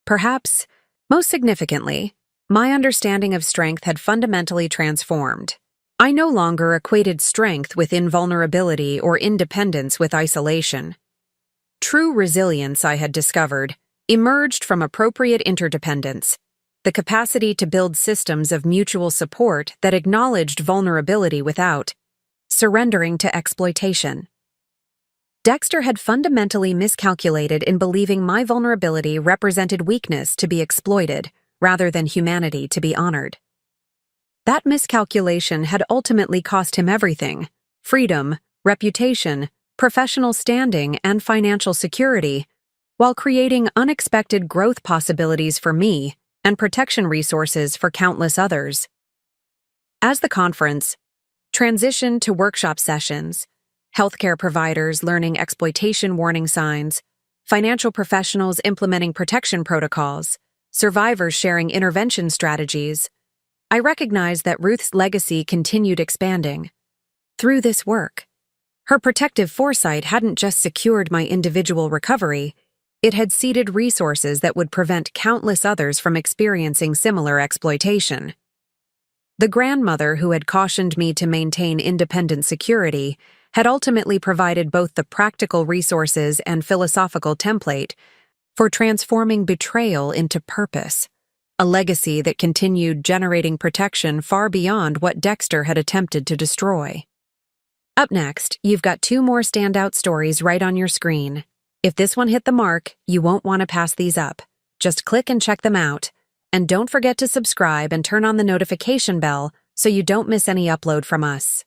S1: Perhaps, most significantly, my understanding of strength had fundamentally transformed. I no longer equated strength with invulnerability or independence with isolation. True resilience, I had discovered, emerged from appropriate interdependence, the capacity to build systems of mutual support that acknowledged vulnerability without surrendering to exploitation. Dexter had fundamentally miscalculated in believing my vulnerability represented weakness to be exploited, rather than humanity to be honored. That miscalculation had ultimately cost him everything: freedom, reputation, professional standing, and financial security, while creating unexpected growth possibilities for me and protection resources for countless others. As the conference transitioned to workshop sessions, healthcare providers learning exploitation warning signs, financial professionals implementing protection protocols, survivors sharing intervention strategies, I recognized that Ruth's legacy continued expanding. Through this work, her protective foresight hadn't just secured my individual recovery, it had seeded resources that would prevent countless others from experiencing similar exploitation. The grandmother who had cautioned me to maintain independent security had ultimately provided both the practical resources and philosophical template for transforming betrayal into purpose, a legacy that continued generating protection far beyond what Dexter had attempted to destroy. Up next, you've got 2 more standout stories right on your screen. If this one hit the mark, you won't want to pass these up. Just click and check them out. And don't forget to subscribe and turn on the notification bell so you don't miss any upload from us.